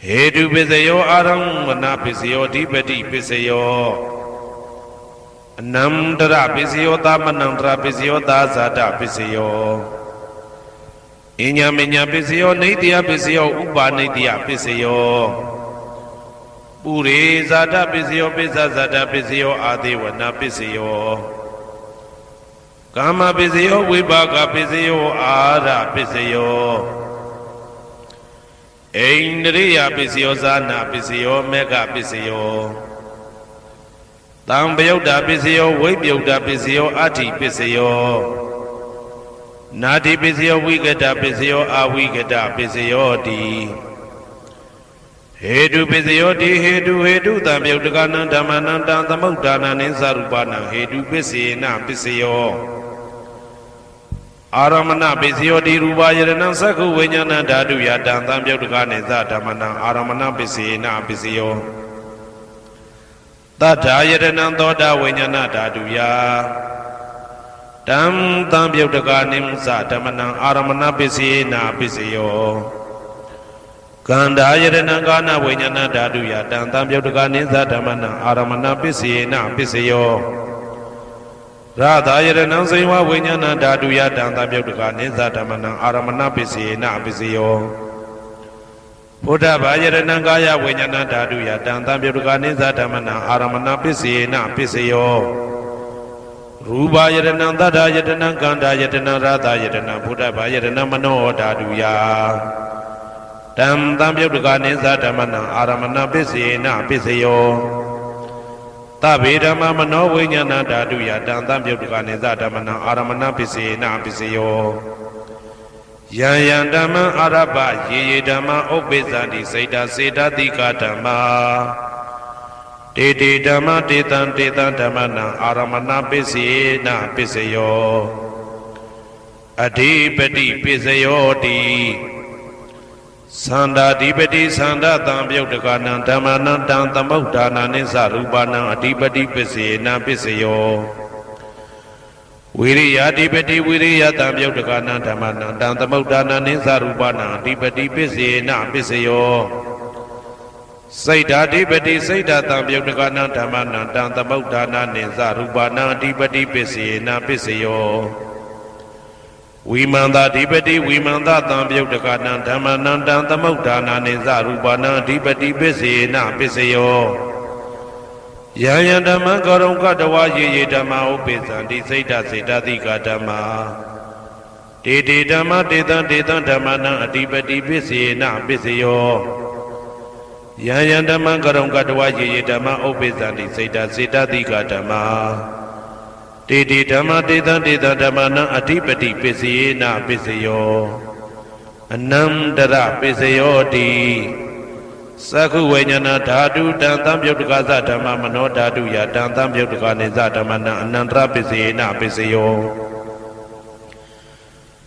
Hedu Pisayo Aramana Pisayo Dipati Pisayo Namdra Pisayo Tamanandra Pisayo Dazada Pisayo Inyaminya Pisayo Nidya Pisayo Upa Nidya Pisayo Puri Zada Pisayo Pisa Zada Pisayo Adivana Pisayo Kama Pisayo Vibhaga Pisayo Ara Pisayo Indriya Pisayo Zana Pisayo Mega Pisayo Tambayuda Pisayo Vibhyuda Pisayo Ati Pisayo Nadi Pisayo Vigata Pisayo Avigata Pisayo Di Hedu Pisayo Di Hedu Tambayudagana Dhamananda Tamudana Nisarupana Hedu Pisina Pisayo Aramana Pisayo Di Rubayana Saku Vinyana Dadu Yadam Tambayudagana Zadamana Aramana Pisina Pisayo Tata Yadana Toda Vinyana Dadu Ya Tam Tambayudagana Zadamana Aramana Pisina Pisayo Kanda Yadana Gana Vinyana Dadu Yadam Tambayudagana Zadamana Aramana Pisina Pisayo Radha Yadana Sewa Vinyana Dadu Yadam Tambayudagana Zadamana Aramana Pisina Pisayo Buddha Yadana Gaya Vinyana Dadu Yadam Tambayudagana Zadamana Aramana Pisina Pisayo Ruba Yadana Dada Yadana Kanda Yadana Radha Yadana Buddha Yadana Mano Dadu Ya Tam Tambayudagana Zadamana Aramana Pisina Pisayo Tabidama Mano Vinyana Dadu Yadam Tambayudagana Zadamana Aramana Pisina Pisayo Yayandama Araba Yedama Obezandi Seda Seda Dika Dhamma Dede Dhamma Dedan Dedan Dhammana Aramana Pisina Pisayo Adipati Pisayo Di Sanda Dipati Sanda Tambayudagana Dhammana Tamudana Nisarupana Adipati Pisina Pisayo Viriya Dipati Viriya Tambayudagana Dhammana Tamudana Nisarupana Adipati Pisina Pisayo Saida Dipati Saida Tambayudagana Dhammana Tamudana Nisarupana Adipati Pisina Pisayo Vimanda Dipati Vimanda Tambayudagana Dhammana Tamudana Nisarupana Adipati Pisina Pisayo Yayandama Garonga Dawa Ye Dhamma Upezandi Saida Saida Dika Dhamma Dede Dhamma Dedan Dedan Dhammana Adipati Pisina Pisayo Yayandama Garonga Dawa Ye Dhamma Upezandi Saida Saida Dika Dhamma Dede Dhamma Dedan Dedan Dhammana Adipati Pisina Pisayo Anandara Pisayo Di Saku Vinyana Dadu Dan Tambayudagana Dhamma Mano Dadu Yadam Tambayudagana Zadamana Anandra Pisina Pisayo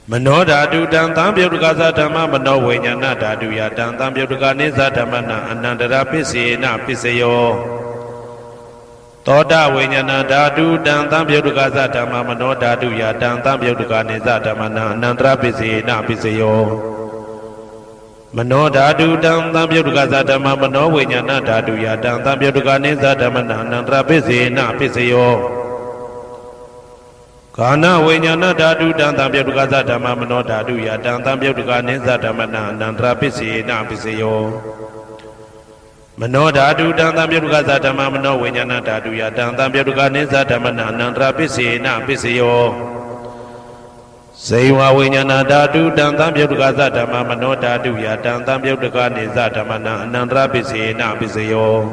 Mano Dadu Dan Tambayudagana Dhamma Mano Vinyana Dadu Yadam Tambayudagana Zadamana Anandra Pisina Pisayo Toda Vinyana Dadu Dan Tambayudagana Dhamma Mano Dadu Yadam Tambayudagana Zadamana Anandra Pisina Pisayo Mano Dadu Dan Tambayudagana Dhamma Mano Vinyana Dadu Yadam Tambayudagana Zadamana Anandra Pisina Pisayo Kana Vinyana Dadu Dan Tambayudagana Dhamma Mano Dadu Yadam Tambayudagana Zadamana Anandra Pisina Pisayo Mano Dadu Dan Tambayudagana Dhamma Mano Vinyana Dadu Yadam Tambayudagana Zadamana Anandra Pisina Pisayo Sewa Vinyana Dadu Dan Tambayudagana Dhamma Mano Dadu Yadam Tambayudagana Zadamana Anandra Pisina Pisayo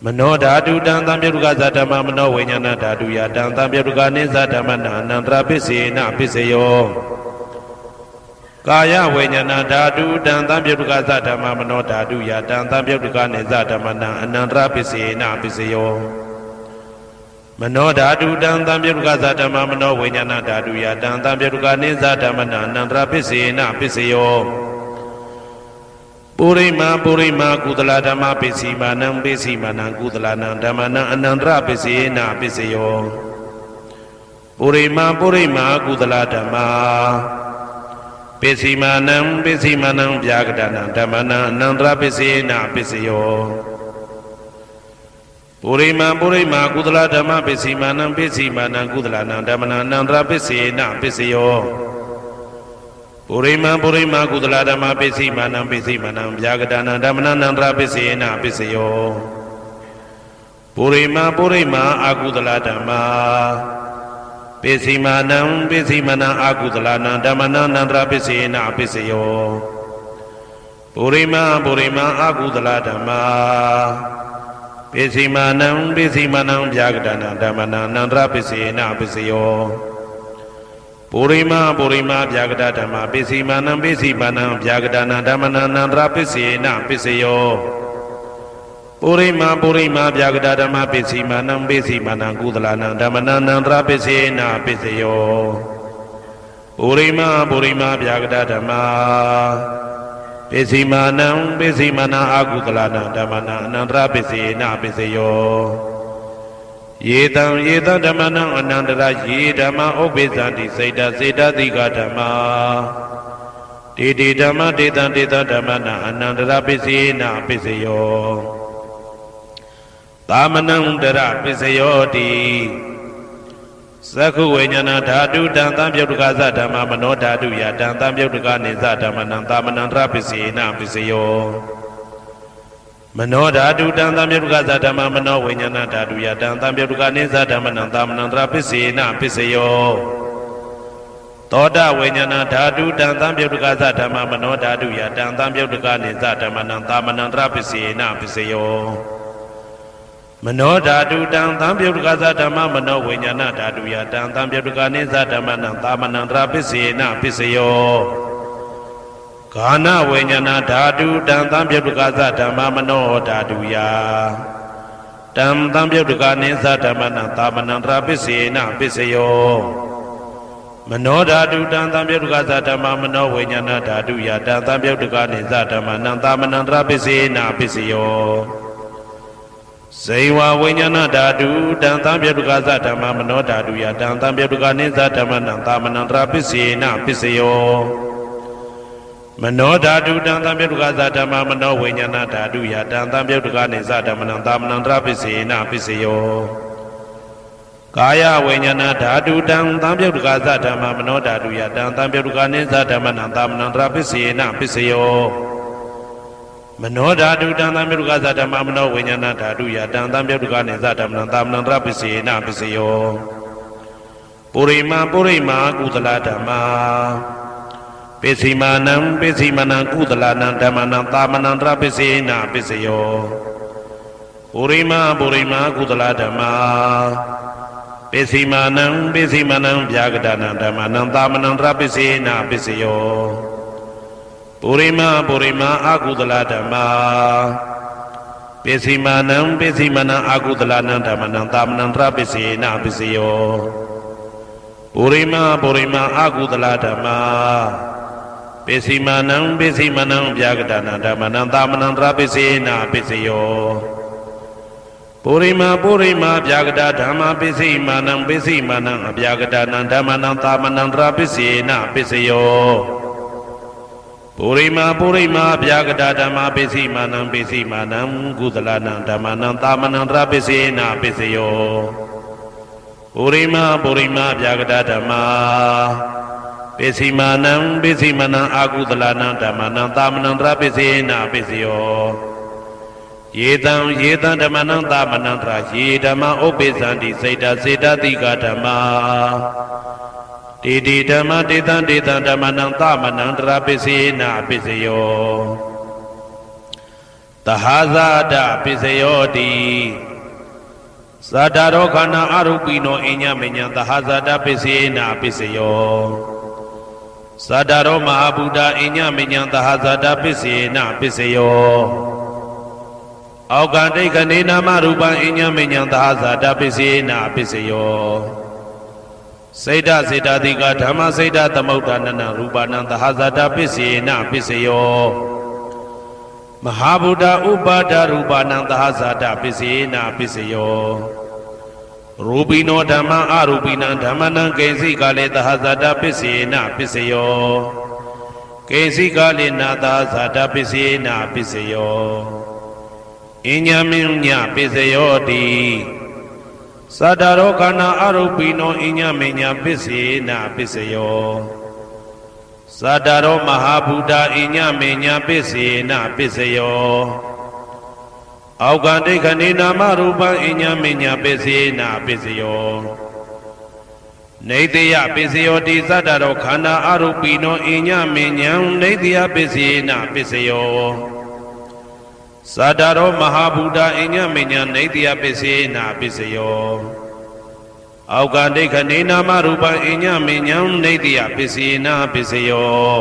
Mano Dadu Dan Tambayudagana Dhamma Mano Vinyana Dadu Yadam Tambayudagana Zadamana Anandra Pisina Pisayo Kaya Vinyana Dadu Dan Tambayudagana Dhamma Mano Dadu Yadam Tambayudagana Zadamana Anandra Pisina Pisayo Mano Dadu Dan Tambayudagana Dhamma Mano Vinyana Dadu Yadam Tambayudagana Zadamana Anandra Pisina Pisayo Purima Purima Kudala Dhamma Pisimanam Pisimanam Kudalanam Dhammana Anandra Pisina Pisayo Purima Purima Kudala Dhamma ပိစီမာနံဗျာကတနံဓမ္မနံအနန္တရပစ္စေနပစ္စယောပုရိမာကုသလဓမ္မပိစီမာနံကုသလနံဓမ္မနံအနန္တရပစ္စေနပစ္စယောပုရိမာကုသလဓမ္မပိစီမာနံဗျာကတနံဓမ္မနံအနန္တရပစ္စေနပစ္စယောပုရိမာအာကုသလဓမ္မပိစီမာနံအာကုသလနံဓမ္မနံအနန္တရပစ္စေနပစ္စယောပုရိမာအာကုသလဓမ္မပိစီမာနံဗျာကတနံဓမ္မနံအနန္တရပစ္စေနပစ္စယောပုရိမာဗျာကတဓမ္မပိစီမာနံဗျာကတနံဓမ္မနံအနန္တရပစ္စေနပစ္စယောပုရိမာဗျာကတဓမ္မပိစီမာနံကုသလနံဓမ္မနံအနန္တရပစ္စေနပစ္စယောပုရိမာဗျာကတဓမ္မပိစီမာနံအာကုသလနံဓမ္မနံအနန္တရပစ္စေနပစ္စယောယေတံဓမ္မနံအနန္တရယေဓမ္မဥပ္ပိသန္တိစေတတိကဓမ္မတေဓမ္မတေတံဓမ္မနံအနန္တရပစ္စေနပစ္စယောသာမနံတရပစ္စယောတိသက္ခုဝိညာဏဓာတုတံသံပြုတ်တကသဓမ္မမနောဓာတုယတံသံပြုတ်တကနေသဓမ္မနံသာမနံတရပစ္စေနပစ္စယောမနောဓာတုတံသံပြုတ်တကသဓမ္မမနောဝိညာဏဓာတုယတံသံပြုတ်တကနေသဓမ္မနံသာမနံတရပစ္စေနပစ္စယောသောတဝိညာဏဓာတုတံသံပြုတ်တကသဓမ္မမနောဓာတုယတံသံပြုတ်တကနေသဓမ္မနံသာမနံတရပစ္စေနပစ္စယောမနောဓာတုတံသံပြုတ်တကသဓမ္မမနောဝိညာဏဓာတုယတံသံပြုတ်တကနေသဓမ္မနံသာမနံတရပစ္စေနပစ္စယောဂာနဝိညာဏဓာတုတံသံပြုတ်တကသဓမ္မမနောဓာတုယတံသံပြုတ်တကနေသဓမ္မနံသာမနံတရပစ္စေနပစ္စယောမနောဓာတုတံသံပြုတ်တကသဓမ္မမနောဝိညာဏဓာတုယတံသံပြုတ်တကနေသဓမ္မနံသာမနံတရပစ္စေနပစ္စယောဇေဝဝိညာဏဓာတုတံသံပြုတ်တကသဓမ္မမနောဓာတုယတံသံပြုတ်တကနေသဓမ္မနံသာမနံတရပစ္စေနပစ္စယောမနောဓာတုတံသံပြုတ်တကသဓမ္မမနောဝိညာဏဓာတုယတံသံပြုတ်တကနေသဓမ္မနံသာမနံတရပစ္စေနပစ္စယောကာယဝိညာဏဓာတုတံသံပြုတ်တကသဓမ္မမနောဓာတုယတံသံပြုတ်တကနေသဓမ္မနံသာမနံတရပစ္စေနပစ္စယောမနောဓာတုတံသံပြုတ်တကသဓမ္မမနောဝိညာဏဓာတုယတံသံပြုတ်တကနေသဓမ္မနံသာမနံတရပစ္စေနပစ္စယောပုရိမာကုသလဓမ္မပိစီမာနံကုသလနံဓမ္မနံသာမနံတရပစ္စေနပစ္စယောပုရိမာကုသလဓမ္မပိစီမာနံဗျာကတနံဓမ္မနံသာမနံတရပစ္စေနပစ္စယောပုရိမာအာကုသလဓမ္မပိစီမာနံအာကုသလနံဓမ္မနံသာမနံတရပစ္စေနပစ္စယောပုရိမာအာကုသလဓမ္မပိစီမာနံဗျာကတနံဓမ္မနံသာမနံတရပစ္စေနပစ္စယောပုရိမာဗျာကတဓမ္မပိစီမာနံအဗျာကတနံဓမ္မနံသာမနံတရပစ္စေနပစ္စယောပုရိမာဗျာကတဓမ္မပိစီမာနံကုသလနံဓမ္မနံသာမနံတရပစ္စေနပစ္စယောပုရိမာဗျာကတဓမ္မပိစီမာနံအာကုသလနံဓမ္မနံသာမနံတရပစ္စေနပစ္စယောယေတံဓမ္မနံသာမနံတရယေဓမ္မဥပ္ပိသန္တိစေတတိကဓမ္မတေဓမ္မတေတံဓမ္မနံသာမနံတရပစ္စေနပစ္စယောသဟာဇာတပစ္စယောတိသတ္တရောခန္ဓာအရူပိနောအညမညံသဟာဇာတပစ္စေနပစ္စယောသတ္တရောမဟာဗုဒ္ဓအညမညံသဟာဇာတပစ္စေနပစ္စယောအောက်ကတိတ်ကနေနာမရူပံအညမညံသဟာဇာတပစ္စေနပစ္စယောစေတတိကဓမ္မစေတသမုဋ္ဌာနနရူပနံသဟာဇာတပစ္စေနပစ္စယောမဟာဗုဒ္ဓဥပါဒရူပနံသဟာဇာတပစ္စေနပစ္စယောရူပိနောဓမ္မအရူပိနံဓမ္မနံကိဉ္စိကလေသဟာဇာတပစ္စေနပစ္စယော ကေစီကာလိနာသာဇာတပစ္စယေနာပစ္စယောအညမင်းညပစ္စယောတိသတ္တရောခန္ဓာအရုပိနောအညမင်းညပစ္စယေနာပစ္စယောသတ္တရောမဟာဗုဒ္ဓအညမင်းညပစ္စယေနာပစ္စယောအောက်ကဒိဋ္ဌနေနာမရူပံအညမင်းညပစ္စယေနာပစ္စယောနေတယပစ္စယောတိသတ္တရောခန္ဓာအရုပိနောအညမင်းညံနေတယပစ္စယေနာပစ္စယောသတ္တရောမဟာဗုဒ္ဓအညမညနေတယပစ္စေနာပစ္စယောအောက်ကဒိဋ္ဌနေနာမရူပံအညမညံနေတယပစ္စေနာပစ္စယော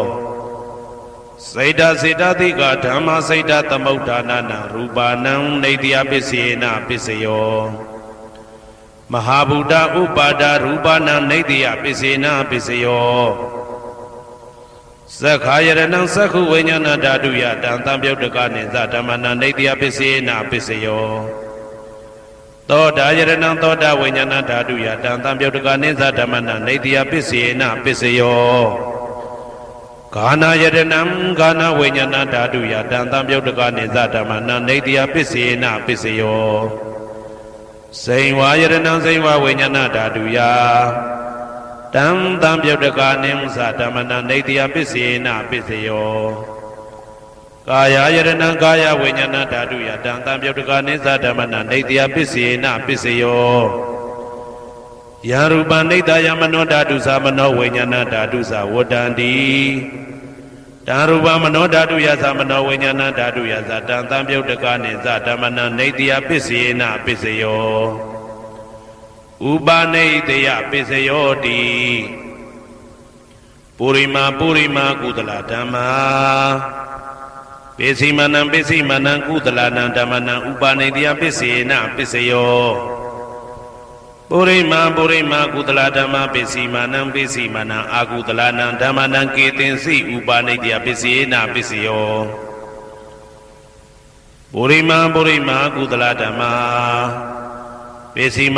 စေတစေတသိကဓမ္မစေတသမုဋ္ဌာနာနာရူပနံနေတယပစ္စေနာပစ္စယောမဟာဗုဒ္ဓဥပါဒရူပနံနေတယပစ္စေနာပစ္စယောသက္ခာယရဏံသက္ခုဝိညာဏဓာတုယတံတံပြုတ်တကနိသဓမ္မနံနေတယပစ္စေနာပစ္စယောသောတာယရဏံသောတာဝိညာဏဓာတုယတံတံပြုတ်တကနိသဓမ္မနံနေတယပစ္စေနာပစ္စယောဂာနာယရဏံဂာနာဝိညာဏဓာတုယတံတံပြုတ်တကနိသဓမ္မနံနေတယပစ္စေနာပစ္စယောစိန်ဝါယရဏံစိန်ဝါဝိညာဏဓာတုယတံတံပြုတ်တကာနိသဓမ္မနံနေတယပစ္စေနာပစ္စယောကာယယရဏံကာယဝိညာဏဓာတုယတံတံပြုတ်တကာနိသဓမ္မနံနေတယပစ္စေနာပစ္စယောယရူပနိတယမနောဓာတုသမနောဝိညာဏဓာတုသဝတ္တန္တိတံရူပမနောဓာတုယသမနောဝိညာဏဓာတုယသတံတံပြုတ်တကာနိသဓမ္မနံနေတယပစ္စေနာပစ္စယောဥပါနေတယပစ္စယောတိပုရိမာကုသလဓမ္မာပိစိမနံကုသလနံဓမ္မနံဥပါနေတယပစ္စေနပစ္စယောပုရိမာကုသလဓမ္မာပိစိမနံအာကုသလနံဓမ္မနံကေတင်စီဥပါနေတယပစ္စေနပစ္စယောပုရိမာကုသလဓမ္မာပိစိမ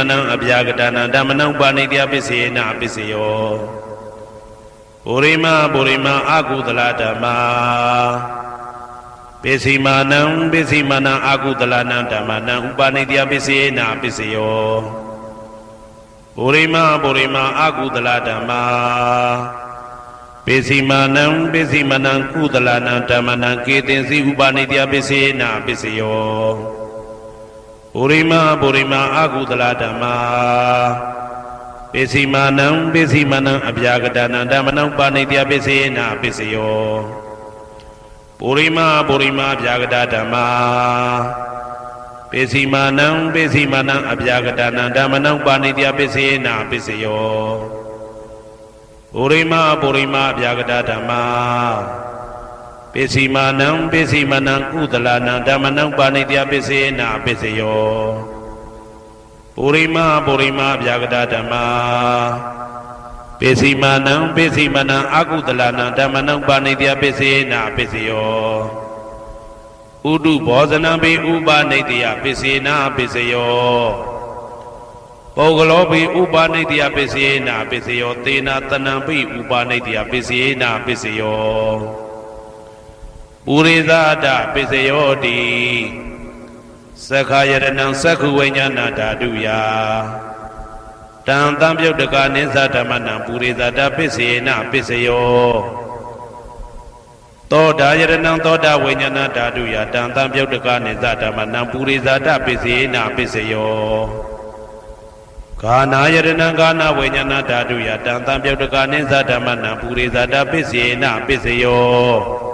နံအဗျာကတနာဓမ္မနံပါဏိတယပစ္စေနာပစ္စယောပုရိမာအာကုသလဓမ္မာပိစိမနံအာကုသလနံဓမ္မနံဥပါဏိတယပစ္စေနာပစ္စယောပုရိမာအာကုသလဓမ္မာပိစိမနံကုသလနံဓမ္မနံကေတင်စီဥပါဏိတယပစ္စေနာပစ္စယောပုရိမာအာကုသလဓမ္မာပိစိမနံအဗျာကတနာဓမ္မနံပါဏိတယပစ္စေနာပစ္စယောပုရိမာအဗျာကတဓမ္မာပိစိမနံအဗျာကတနာဓမ္မနံပါဏိတယပစ္စေနာပစ္စယောပုရိမာအဗျာကတဓမ္မာပိစိမနံကုသလနံဓမ္မနံပါဏိတယပစ္စေနာပစ္စယောပုရိမာအဗျာကတဓမ္မာပိစိမနံအာကုသလနံဓမ္မနံပါဏိတယပစ္စေနာပစ္စယောဥဒုဘောဇနံပိဥပါဏိတယပစ္စေနာပစ္စယောပုဂ္ဂလောပိဥပါဏိတယပစ္စေနာပစ္စယောသေနာတနံပိဥပါဏိတယပစ္စေနာပစ္စယောပုရိသဒပစ္စယောတိသက္ခာယရဏံသက္ခုဝိညာဏဓာတုယတံတံပြုတ်တကနိသဓမ္မနံပုရိသဒပစ္စေနပစ္စယောသောတာယရဏံသောတာဝိညာဏဓာတုယတံတံပြုတ်တကနိသဓမ္မနံပုရိသဒပစ္စေနပစ္စယောဂာနာယရဏံဂာနာဝိညာဏဓာတုယတံတံပြုတ်တကနိသဓမ္မနံပုရိသဒပစ္စေနပစ္စယော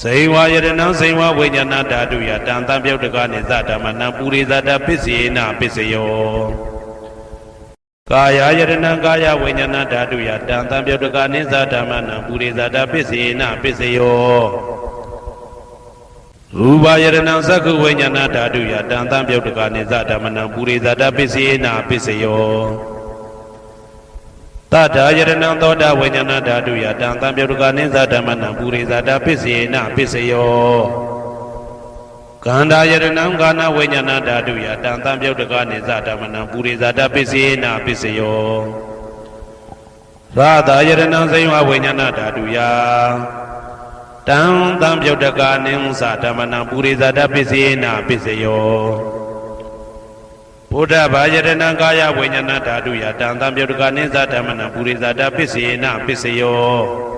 စိန်ဝါယရဏံစိန်ဝါဝိညာဏဓာတုယတံတံပြုတ်တကနိသဓမ္မနံပုရိသဒပစ္စေနပစ္စယောကာယယရဏံကာယဝိညာဏဓာတုယတံတံပြုတ်တကနိသဓမ္မနံပုရိသဒပစ္စေနပစ္စယောရူပယရဏံသက္ခုဝိညာဏဓာတုယတံတံပြုတ်တကနိသဓမ္မနံပုရိသဒပစ္စေနပစ္စယောတထာယရဏံသောတာဝိညာဏဓာတုယတံတံပြုတ်တကနိသဓမ္မနံပုရိသဒပစ္စေနပစ္စယောကန္တာယရဏံကာနဝိညာဏဓာတုယတံတံပြုတ်တကနိသဓမ္မနံပုရိသဒပစ္စေနပစ္စယော ရာသာယတနာစိဝဝိညာဏဓာတုယတံတံပြုတ်တကာနိသဓမ္မနံပုရိသတပစ္စေနပစ္စယောဘုဒ္ဓဘာယတနာကာယဝိညာဏဓာတုယတံတံပြုတ်တကာနိသဓမ္မနံပုရိသတပစ္စေနပစ္စယော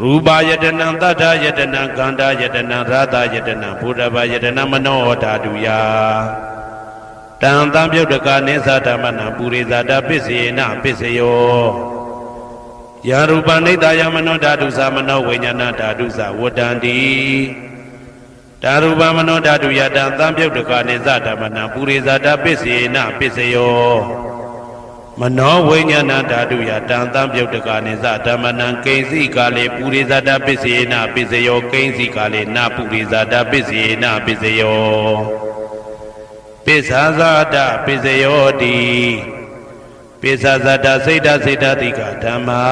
ရူပယတနာသတ္တယတနာကန္တာယတနာရာသယတနာဘုဒ္ဓဘာယတနာမနောဓာတုယတံတံပြုတ်တကာနိသဓမ္မနံပုရိသတပစ္စေနပစ္စယောယာရူပနိတယမနောဓာတုသမနောဝိညာဏဓာတုသဝတ္တန္တိဓာရူပမနောဓာတုယတံသံပြုတ်တကာနိသဓမ္မနံပုရိသတပစ္စေနပစ္စယောမနောဝိညာဏဓာတုယတံသံပြုတ်တကာနိသဓမ္မနံကိဉ္စီကာလေပုရိသတပစ္စေနပစ္စယောကိဉ္စီကာလေနပုရိသတပစ္စေနပစ္စယောပစ္ဆာဇာတပစ္စယောတိပိစ္ဆာဇတစိတ်တစိတ်တတိကဓမ္မာ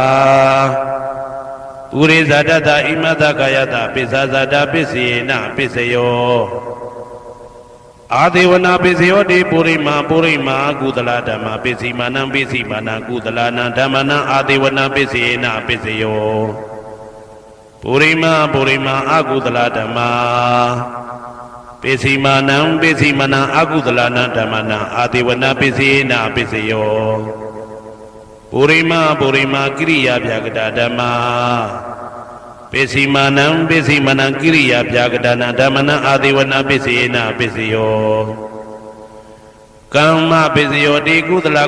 ပုရိဇတတဣမတကာယတပိစ္ဆာဇတပစ္စေနပစ္စယောအာဒေဝနာပစ္စယောတိပုရိမာကုသလဓမ္မာပစ္စည်းမာနံပစ္စည်းမာနံကုသလနံဓမ္မနံအာဒေဝနာပစ္စေနပစ္စယောပုရိမာအကုသလဓမ္မာပစ္စည်းမာနံပစ္စည်းမနံအကုသလနံဓမ္မနံအာဒေဝနာပစ္စေနပစ္စယောပုရိမာကိရိယာဗျာကတာဓမ္မာပစ္စည်းမာနံပစ္စည်းမနံကိရိယာဗျာကတာနံဓမ္မနံအာဒေဝနာပစ္စေနပစ္စယောကမ္မပစ္စယောတိကုသလ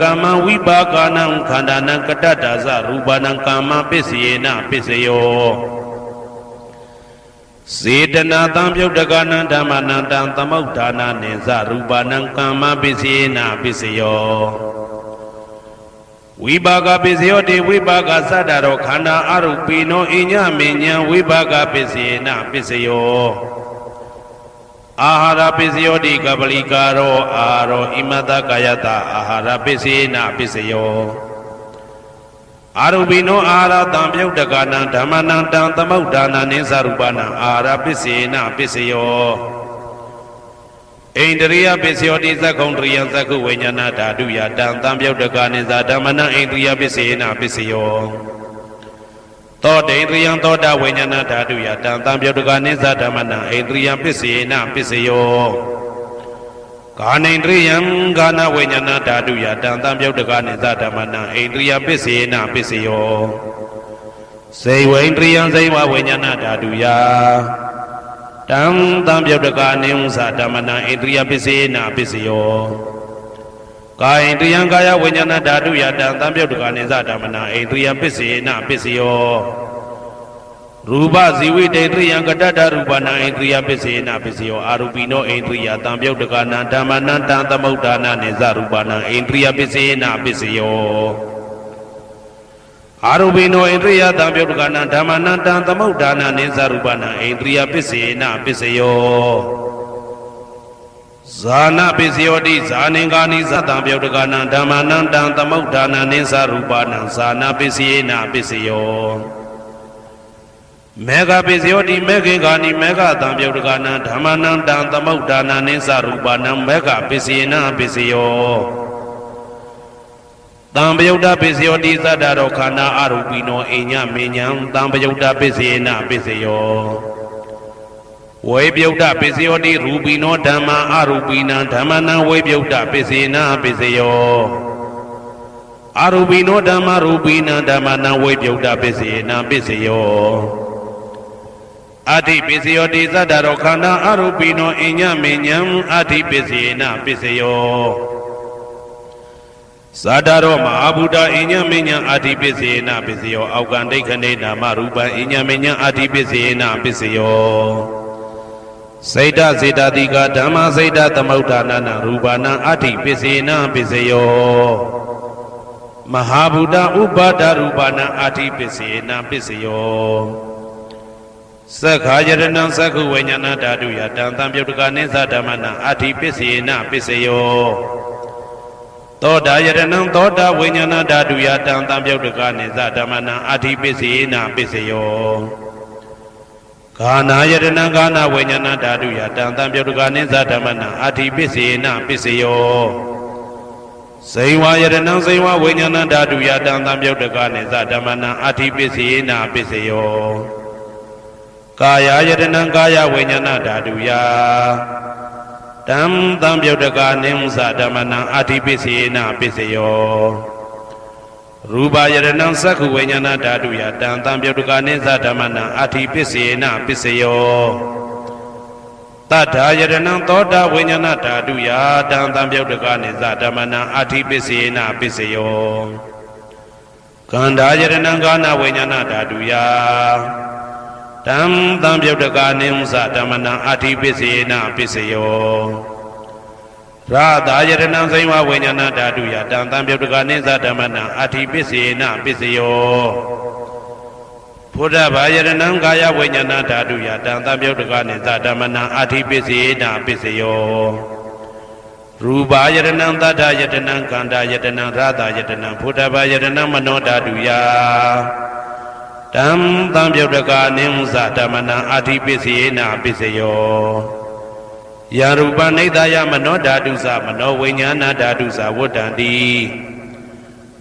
ကမ္မဝိပါကနံခန္ဓာနံကတ္တတာသရူပနံကမ္မပစ္စေနပစ္စယောစေတနာတံပြုတ်တကနံဓမ္မနံတံသမုဋ္ဌာနာနိသရူပနံကမ္မပစ္စေနပစ္စယောဝိပါကပစ္စယောတိဝိပါကသတ္တရောခန္ဓာအရုပိနောအညမေညံဝိပါကပစ္စေနပစ္စယောအာဟာရပစ္စယောတိကပလိကာရောအာရောဣမတကာယတအာဟာရပစ္စေနပစ္စယောအာရုပိနောအာဟာရတံပြုတ်တကနံဓမ္မနံတံသမုဋ္ဌာနာနိသရူပနံအာဟာရပစ္စေနပစ္စယောဣန္ဒရိယပစ္စယောတိသက္ကုံတရိယသက္ကုဝိညာဏဓာတုယတံသံပြုတ်တကနိသဓမ္မနံဣန္ဒရိယပစ္စေနပစ္စယောသောတေန္ဒရိယသောတဝိညာဏဓာတုယတံသံပြုတ်တကနိသဓမ္မနံဣန္ဒရိယပစ္စေနပစ္စယောကာနိန္ဒရိယကာနဝိညာဏဓာတုယတံသံပြုတ်တကနိသဓမ္မနံဣန္ဒရိယပစ္စေနပစ္စယောစေဝိန္ဒရိယစေဝဝိညာဏဓာတုယတံသံပြုတ်တကနိသဓမ္မနံဣန္ဒရိယပစ္စေနပစ္စယောကာယိန္ဒရိယကာယဝိညာဏဓာတုယတံသံပြုတ်တကနိသဓမ္မနံဣန္ဒရိယပစ္စေနပစ္စယောရူပဇီဝိတေတရိယကတ္တရူပနံဣန္ဒရိယပစ္စေနပစ္စယောအာရူပိနောဣန္ဒရိယတံပြုတ်တကနံဓမ္မနံတံသမုဋ္ဌာနာနိသရူပနံဣန္ဒရိယပစ္စေနပစ္စယောအာရူပိနောဣန္ဒရိယတံပြုတ်တကနံဓမ္မနံတံသမုဋ္ဌာနာနိသရူပနံဣန္ဒရိယပစ္စေနပစ္စယောဇာနာပစ္စယောတိဇာနိကာနိသတံပြုတ်တကနံဓမ္မနံတံသမုဋ္ဌာနာနိသရူပနံဇာနာပစ္စေနပစ္စယောမေဃပစ္စယောတိမေခေကာနိမေဃတံပြုတ်တကနံဓမ္မနံတံသမုဋ္ဌာနာနိသရူပနံမေဃပစ္စေနပစ္စယောတံပယုတ်တပစ္စယောတိသတ္တရောခန္ဓာအရူပိနောအိညမေညံတံပယုတ်တပစ္စေနပစ္စယောဝေပယုတ်တပစ္စယောတိရူပိနောဓမ္မာအရူပိနံဓမ္မနံဝေပယုတ်တပစ္စေနပစ္စယောအရူပိနောဓမ္မာရူပိနံဓမ္မနံဝေပယုတ်တပစ္စေနပစ္စယောအဋ္ဌိပစ္စယောတိသတ္တရောခန္ဓာအရူပိနောအိညမေညံအဋ္ဌိပစ္စေနပစ္စယောဇာတရောမဟာဗုဒ္ဓအိညမေညံအဋ္ဌိပစ္စေနပစ္စယောအောက်ကံဒိဋ္ဌနေနာမရူပံအိညမေညံအဋ္ဌိပစ္စေနပစ္စယောစိတ်တစေတတိကဓမ္မစိတ်တသမုဋ္ဌာနာနရူပနံအဋ္ဌိပစ္စေနပစ္စယောမဟာဗုဒ္ဓဥပါဒရူပနံအဋ္ဌိပစ္စေနပစ္စယောသက္ခာယရဏံသက္ခုဝိညာဏဓာတုယတံသံပြုတ်တကနိသဓမ္မနံအဋ္ဌိပစ္စေနပစ္စယောသောတာယရဏံသောတာဝိညာဏဓာတုယတံသံပြုတ်တကနိသဓမ္မနံအဋ္ဌိပစ္စေနပစ္စယောဂာနာယရဏံဂာနာဝိညာဏဓာတုယတံသံပြုတ်တကနိသဓမ္မနံအဋ္ဌိပစ္စေနပစ္စယောဝ စိန်ဝါယရဏံစိန်ဝဝိညာဏဓာတုယတံသံပြုတ်တကနိသဓမ္မနံအဋ္ဌိပစ္စေနာပစ္စယောကာယယတနံကာယဝိညာဏဓာတုယတံသံပြုတ်တကနိသဓမ္မနံအဋ္ဌိပစ္စေနာပစ္စယောရူပယရဏံသက္ခုဝိညာဏဓာတုယတံသံပြုတ်တကနိသဓမ္မနံအဋ္ဌိပစ္စေနာပစ္စယောတတ္ထာယရဏံသောတာဝိညာဏဓာတုယတံသံပြုတ်တကနိသဓမ္မနံအဋ္ဌိပစ္စေနာပစ္စယောကန္ဓာယရဏံကာနဝိညာဏဓာတုယတံသံပြုတ်တကနိသဓမ္မနံအဋ္ဌိပစ္စေနာပစ္စယောရာသာယရဏံစိဝဝိညာဏဓာတုယတံသံပြုတ်တကနိသဓမ္မနံအဋ္ဌိပစ္စေနာပစ္စယောဘုဒ္ဓဘာယရဏံကာယဝိညာဏဓာတုယတံသံပြုတ်တကနိသဓမ္မနံအဋ္ဌိပစ္စေနာပစ္စယောရူပယရဏံသတ္တယတနံကန္တာယတနံရာသာယတနံဘုဒ္ဓဘာယရဏံမနောဓာတုယတံသံပြုတ်တကနိသဓမ္မနံအဋ္ဌိပစ္စေနာပစ္စယောယရူပနိဒာယမနောဓာတုသမနောဝိညာဏဓာတုသဝတ္တံတိ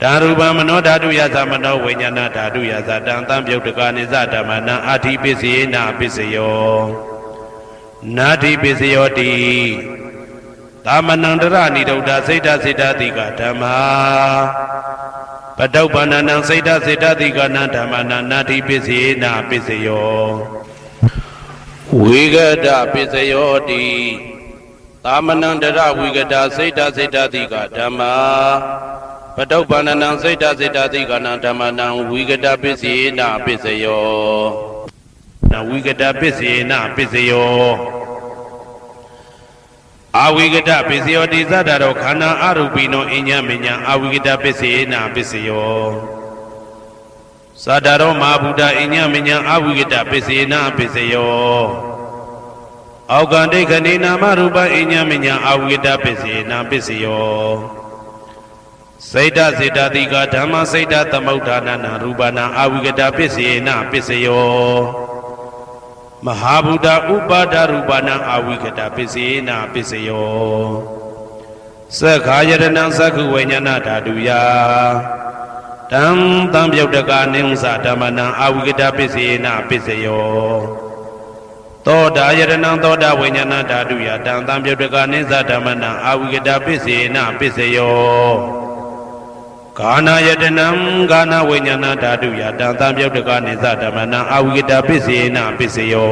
ဓာရူပမနောဓာတုယသမနောဝိညာဏဓာတုယသတံသံပြုတ်တကနိသဓမ္မနံအဋ္ဌိပစ္စေနာပစ္စယောနာတိပစ္စယောတိသာမဏံတရဏိဒုဒ္ဓစိတ်တစေတတိကဓမ္မာပတုပ္ပန္နံစိတ်တစေတတိကနံဓမ္မနံနာတိပစ္စေနာပစ္စယောဝိဂဒပစ္စယောတိသာမဏံတရဝိဂဒစိတ်တစေတတိကဓမ္မာပတုပ္ပန္နံစိတ်တစေတတိကနံဓမ္မနံဝိဂဒပစ္စေနာပစ္စယောနဝိဂဒပစ္စေနာပစ္စယောအဝိကတပစ္စယောတိသတ္တရောခန္ဓာအရူပိနောအညမညာအဝိကတပစ္စေနာပစ္စယောသတ္တရောမဟာဗုဒ္ဓအညမညာအဝိကတပစ္စေနာပစ္စယောအောက်ကန္တိခဏိနာမရူပအညမညာအဝိကတပစ္စေနာပစ္စယောစိတ်တစေတတိကဓမ္မစိတ်တသမုဋ္ဌာနနာရူပနာအဝိကတပစ္စေနာပစ္စယောမဟာဗုဒ္ဓဥပါဒရူပနာအဝိကတပစ္စေနာပစ္စယောသက္ခာယရဏံသက္ခုဝိညာဏဓာတုယတံသံပြုတ်တကနိသဓမ္မနံအဝိကတပစ္စေနာပစ္စယောသောတာယရဏံသောတာဝိညာဏဓာတုယတံသံပြုတ်တကနိသဓမ္မနံအဝိကတပစ္စေနာပစ္စယောကာနာယတနံကာနဝိညာဏဓာတုယတံသံပြုတ်တကနိသဓမ္မနံအဝိကတပစ္စေနာပစ္စယော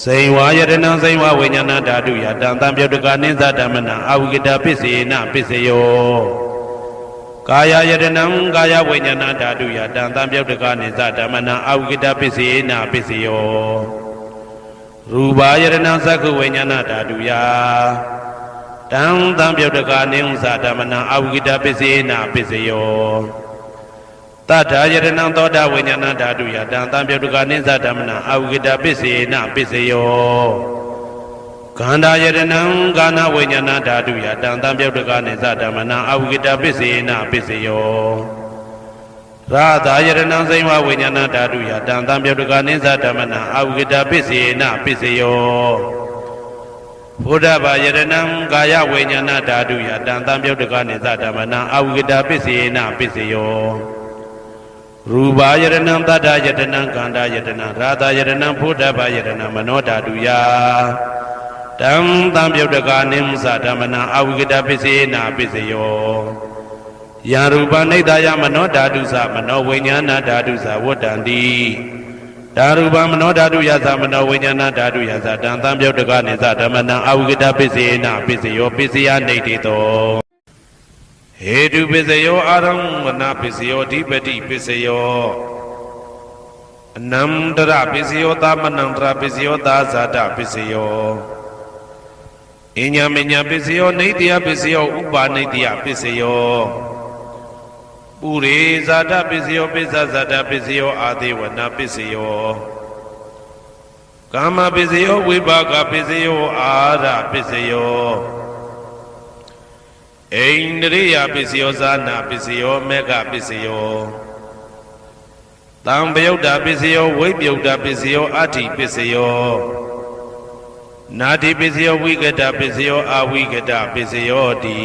စိန်ဝါယတနံစိန်ဝဝိညာဏဓာတုယတံသံပြုတ်တကနိသဓမ္မနံအဝိကတပစ္စေနာပစ္စယောကာယယတနံကာယဝိညာဏဓာတုယတံသံပြုတ်တကနိသဓမ္မနံအဝိကတပစ္စေနာပစ္စယောရူပယတနံသက္ခုဝိညာဏဓာတုယတံသံပြုတ်တကနိသဓမ္မနံအဝိကတပစ္စေနာပစ္စယောတတ္ထာယတနံသောတာဝိညာဏဓာတုယတံသံပြုတ်တကနိသဓမ္မနံအဝိကတပစ္စေနာပစ္စယောခန္ဓာယတနံကာနဝိညာဏဓာတုယတံသံပြုတ်တကနိသဓမ္မနံအဝိကတပစ္စေနာပစ္စယောရာသာယတနံစိဝဝိညာဏဓာတုယတံသံပြုတ်တကနိသဓမ္မနံအဝိကတပစ္စေနာပစ္စယောဘုဒ္ဓဘာယရဏံကာယဝိညာဏဓာတုယတံသံပြုတ်တကနိသဓမ္မနံအဝိကတပစ္စေနာပစ္စယောရူပယရဏံတတ္တယတနံကန္တာယတနံရာသာယတနံဘုဒ္ဓဘာယရဏံမနောဓာတုယတံသံပြုတ်တကနိသဓမ္မနံအဝိကတပစ္စေနာပစ္စယောယရူပနိဒာယမနောဓာတုသမနောဝိညာဏဓာတုသဝတ္တံတိဓာရူပမနောဓာတုယသမနောဝိညာဏဓာတုယသတံသံပြုတ်တကနိသဓမ္မနံအဝိကတပစ္စေနာပစ္စယောပစ္စယနိဋ္ဌိတောဟေတုပစ္စယောအာရံဝနာပစ္စယောဓိပတိပစ္စယောအနန္တရပစ္စယောသမနန္တရပစ္စယောသာဇာတပစ္စယောအညမညပစ္စယောနိတ္တယပစ္စယောဥပါနိတ္တယပစ္စယောပုရိဇာတပစ္စယောပိစ္ဆဇာတပစ္စယောအာသေဝနာပစ္စယောကာမပစ္စယောဝိပါကပစ္စယောအာရပစ္စယောဣန္ဒြိယပစ္စယောဇာနာပစ္စယောမေဃပစ္စယောတံပယုတ်တာပစ္စယောဝိပယုတ်တာပစ္စယောအဋ္ဌိပစ္စယောနာတိပစ္စယောဝိကတပစ္စယောအဝိကတပစ္စယောတိ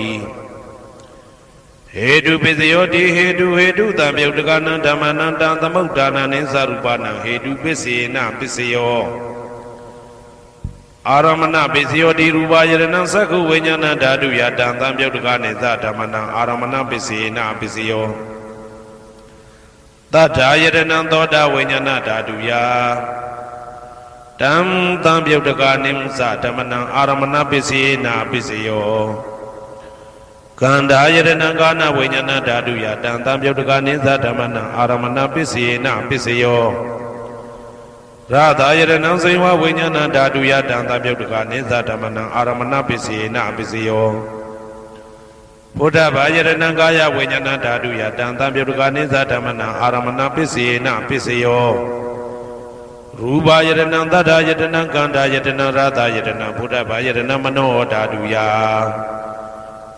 He do Pisioti, he do the Biotakana, Damananda, the Mutana, and Sarupana, he do Pisina, Pisio. Aramana, Pisioti, Rubayan, Saku, Winyana, Dadu, Yatan, Biotakane, Zatamana, Aramana, Pisina, Pisio. That Ayadan, Doda, Winyana, Dadu, Ya. Tam, Biotakane, Zatamana, Aramana, Pisina, Pisio. Kanda Yadana Gana Winyana Dadu Yatan Tam Yodagani Zatamana Aramana Pisina Pisio Radha Yadana Sewa Winyana Dadu Yatan Tam Yodagani Zatamana Aramana Pisina Pisio Buddha Bayadana Gaya Winyana Dadu Yatan Tam Yodagani Zatamana Aramana Pisina Pisio Ruba Yadana Dada Yadana Kanda Yadana Radha Yadana Buddha Bayadana Mano Dadu Ya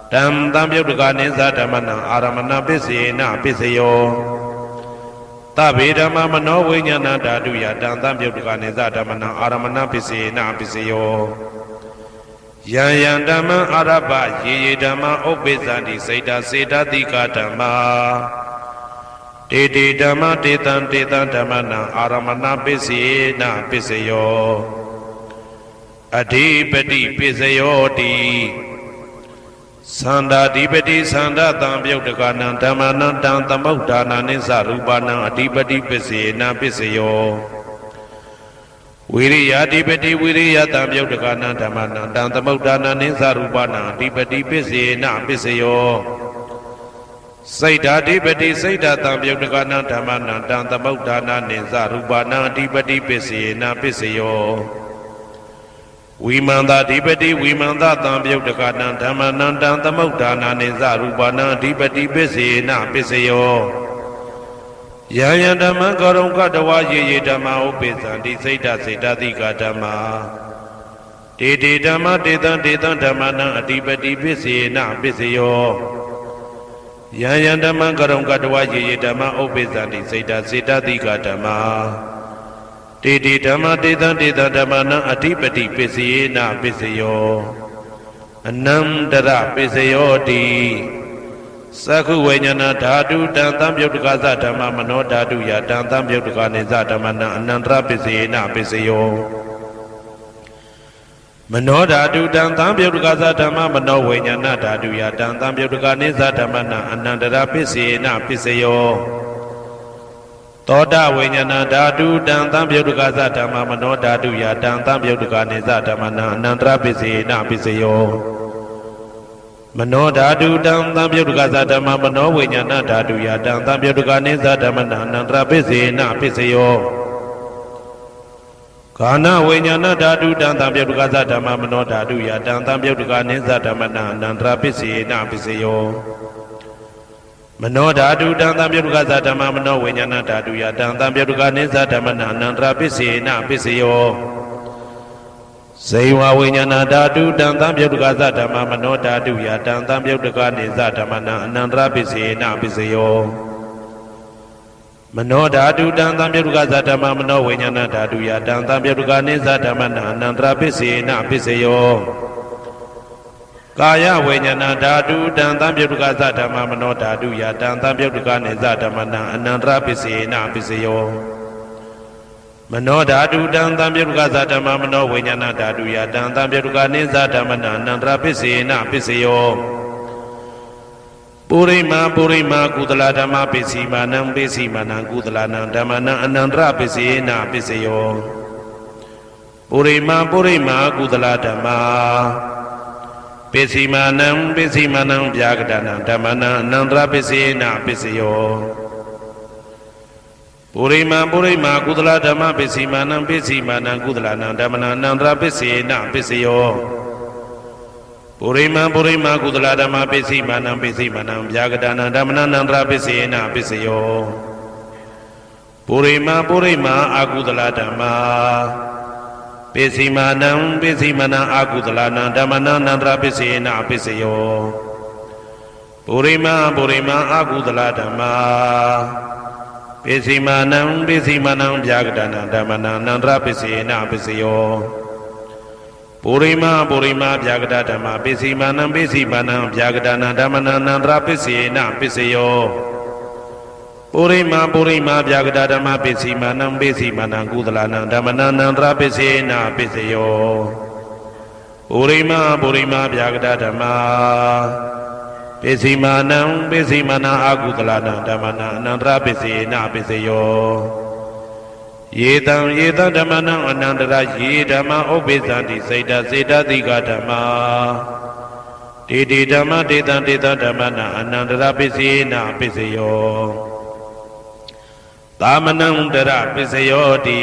Tam Yodagani Zatamana Aramana Pisina Pisio Tabidama Mano Winyana Dadu Yatan Tam Yodagani Zatamana Aramana Pisina Pisio Yayandama Araba Yidama Obizandi Seda Seda Dikatama Titi Dama Titan Tamana Aramana Pisina Pisio Adipati Pisio Sanda Dipati Sanda Tam Yodagana Tamana Tam Tamudana Nisa Rubana Adipati Pisina Pisio Viriya Dipati Viriya Tam Yodagana Tamana Tam Tamudana Nisa Rubana Adipati Pisina Pisio Saita Dipati Saita Tam Yodagana Tamana Tam Tamudana Nisa Rubana Adipati Pisina Pisio Vimanda Dipati Vimanda Tam Yodagana Tamana Tam Tamudana Nisa Rubana Adipati Pisina Pisio Yayandama Karunka Dawa Yedama Opizandi Saita Saita Dikatama Titi Dama Titan Tamana Adipati Pisina Pisio Yayandama Karunka Dawa Yedama Opizandi Saita Saita Dikatama Titi Dama Titan Tamana Adipati Pisina Pisio Anandara Pisio Di Saku Winyana Dadu Tam Yodagaza Dama Mano Dadu Yatan Tam Yodagani Zatamana Anandra Pisina Pisio Mano Dadu Tam Yodagaza Dama Mano Winyana Dadu Yatan Tam Yodagani Zatamana Anandra Pisina Pisio Toda Winyana Dadu Tam Yodagaza Dama Mano Dadu Yatan Tam Yodagani Zatamana Anandra Pisina Pisio Mano Dadu Tam Yodagaza Dama Mano Winyana Dadu Yatan Tam Yodagani Zatamana Anandra Pisina Pisio Kana Winyana Dadu Tam Yodagaza Dama Mano Dadu Yatan Tam Yodagani Zatamana Anandra Pisina Pisio Mano Dadu Tam Yodagaza Dama Mano Winyana Dadu Yatan Tam Yodagani Zatamana Anandra Pisina Pisio Sewa Winyana Dadu Tam Yodagaza Dama Mano Dadu Yatan Tam Yodagani Zatamana Anandra Pisina Pisio Mano Dadu Tam Yodagaza Dama Mano Winyana Dadu Yatan Tam Yodagani Zatamana Anandra Pisina Pisio Kaya Winyana Dadu Tam Yodagaza Dama Mano Dadu Yatan Tam Yodagani Zatamana Anandra Pisina Pisio Mano Dadu Tam Yodagaza Dama Mano Winyana Dadu Yatan Tam Yodagani Zatamana Anandra Pisina Pisio Purima Kudala Dama Pisimanam Pisimanam Kudalana Damana Anandra Pisina Pisio Purima Kudala Dama Pisimanam Byagadana Damana Anandra Pisina Pisio Purima Kudala Dama Pisimanam Kudalana Damana Anandra Pisina Pisio Purima Kudala Dama Pisimanam Byagadana Damana Anandra Pisina Pisio Purima Akudala Dama Pisimanam Akudalana Damana Anandra Pisina Pisio Purima Akudala Dama Pisimanam Byagadana Damana Anandra Pisina Pisio ပုရိမဗျာဂတဓမ္မပိစီမာနံဗျာဂတနာဓမ္မနာနန္တရပစ္စေနပစ္စယောပုရိမဗျာဂတဓမ္မပိစီမာနံကုသလနာဓမ္မနာနန္တရပစ္စေနပစ္စယောပုရိမဗျာဂတဓမ္မပိစီမာနံအကုသလနာဓမ္မနာအနန္တရပစ္စေနပစ္စယောယေတံဓမ္မနံအနန္တရယေဓမ္မဥပ္ပိသန္တိစေတတိကဓမ္မတေဓမ္မတေတံဓမ္မနံအနန္တရပစ္စေနပစ္စယောသာမနံတရပစ္စယောတိ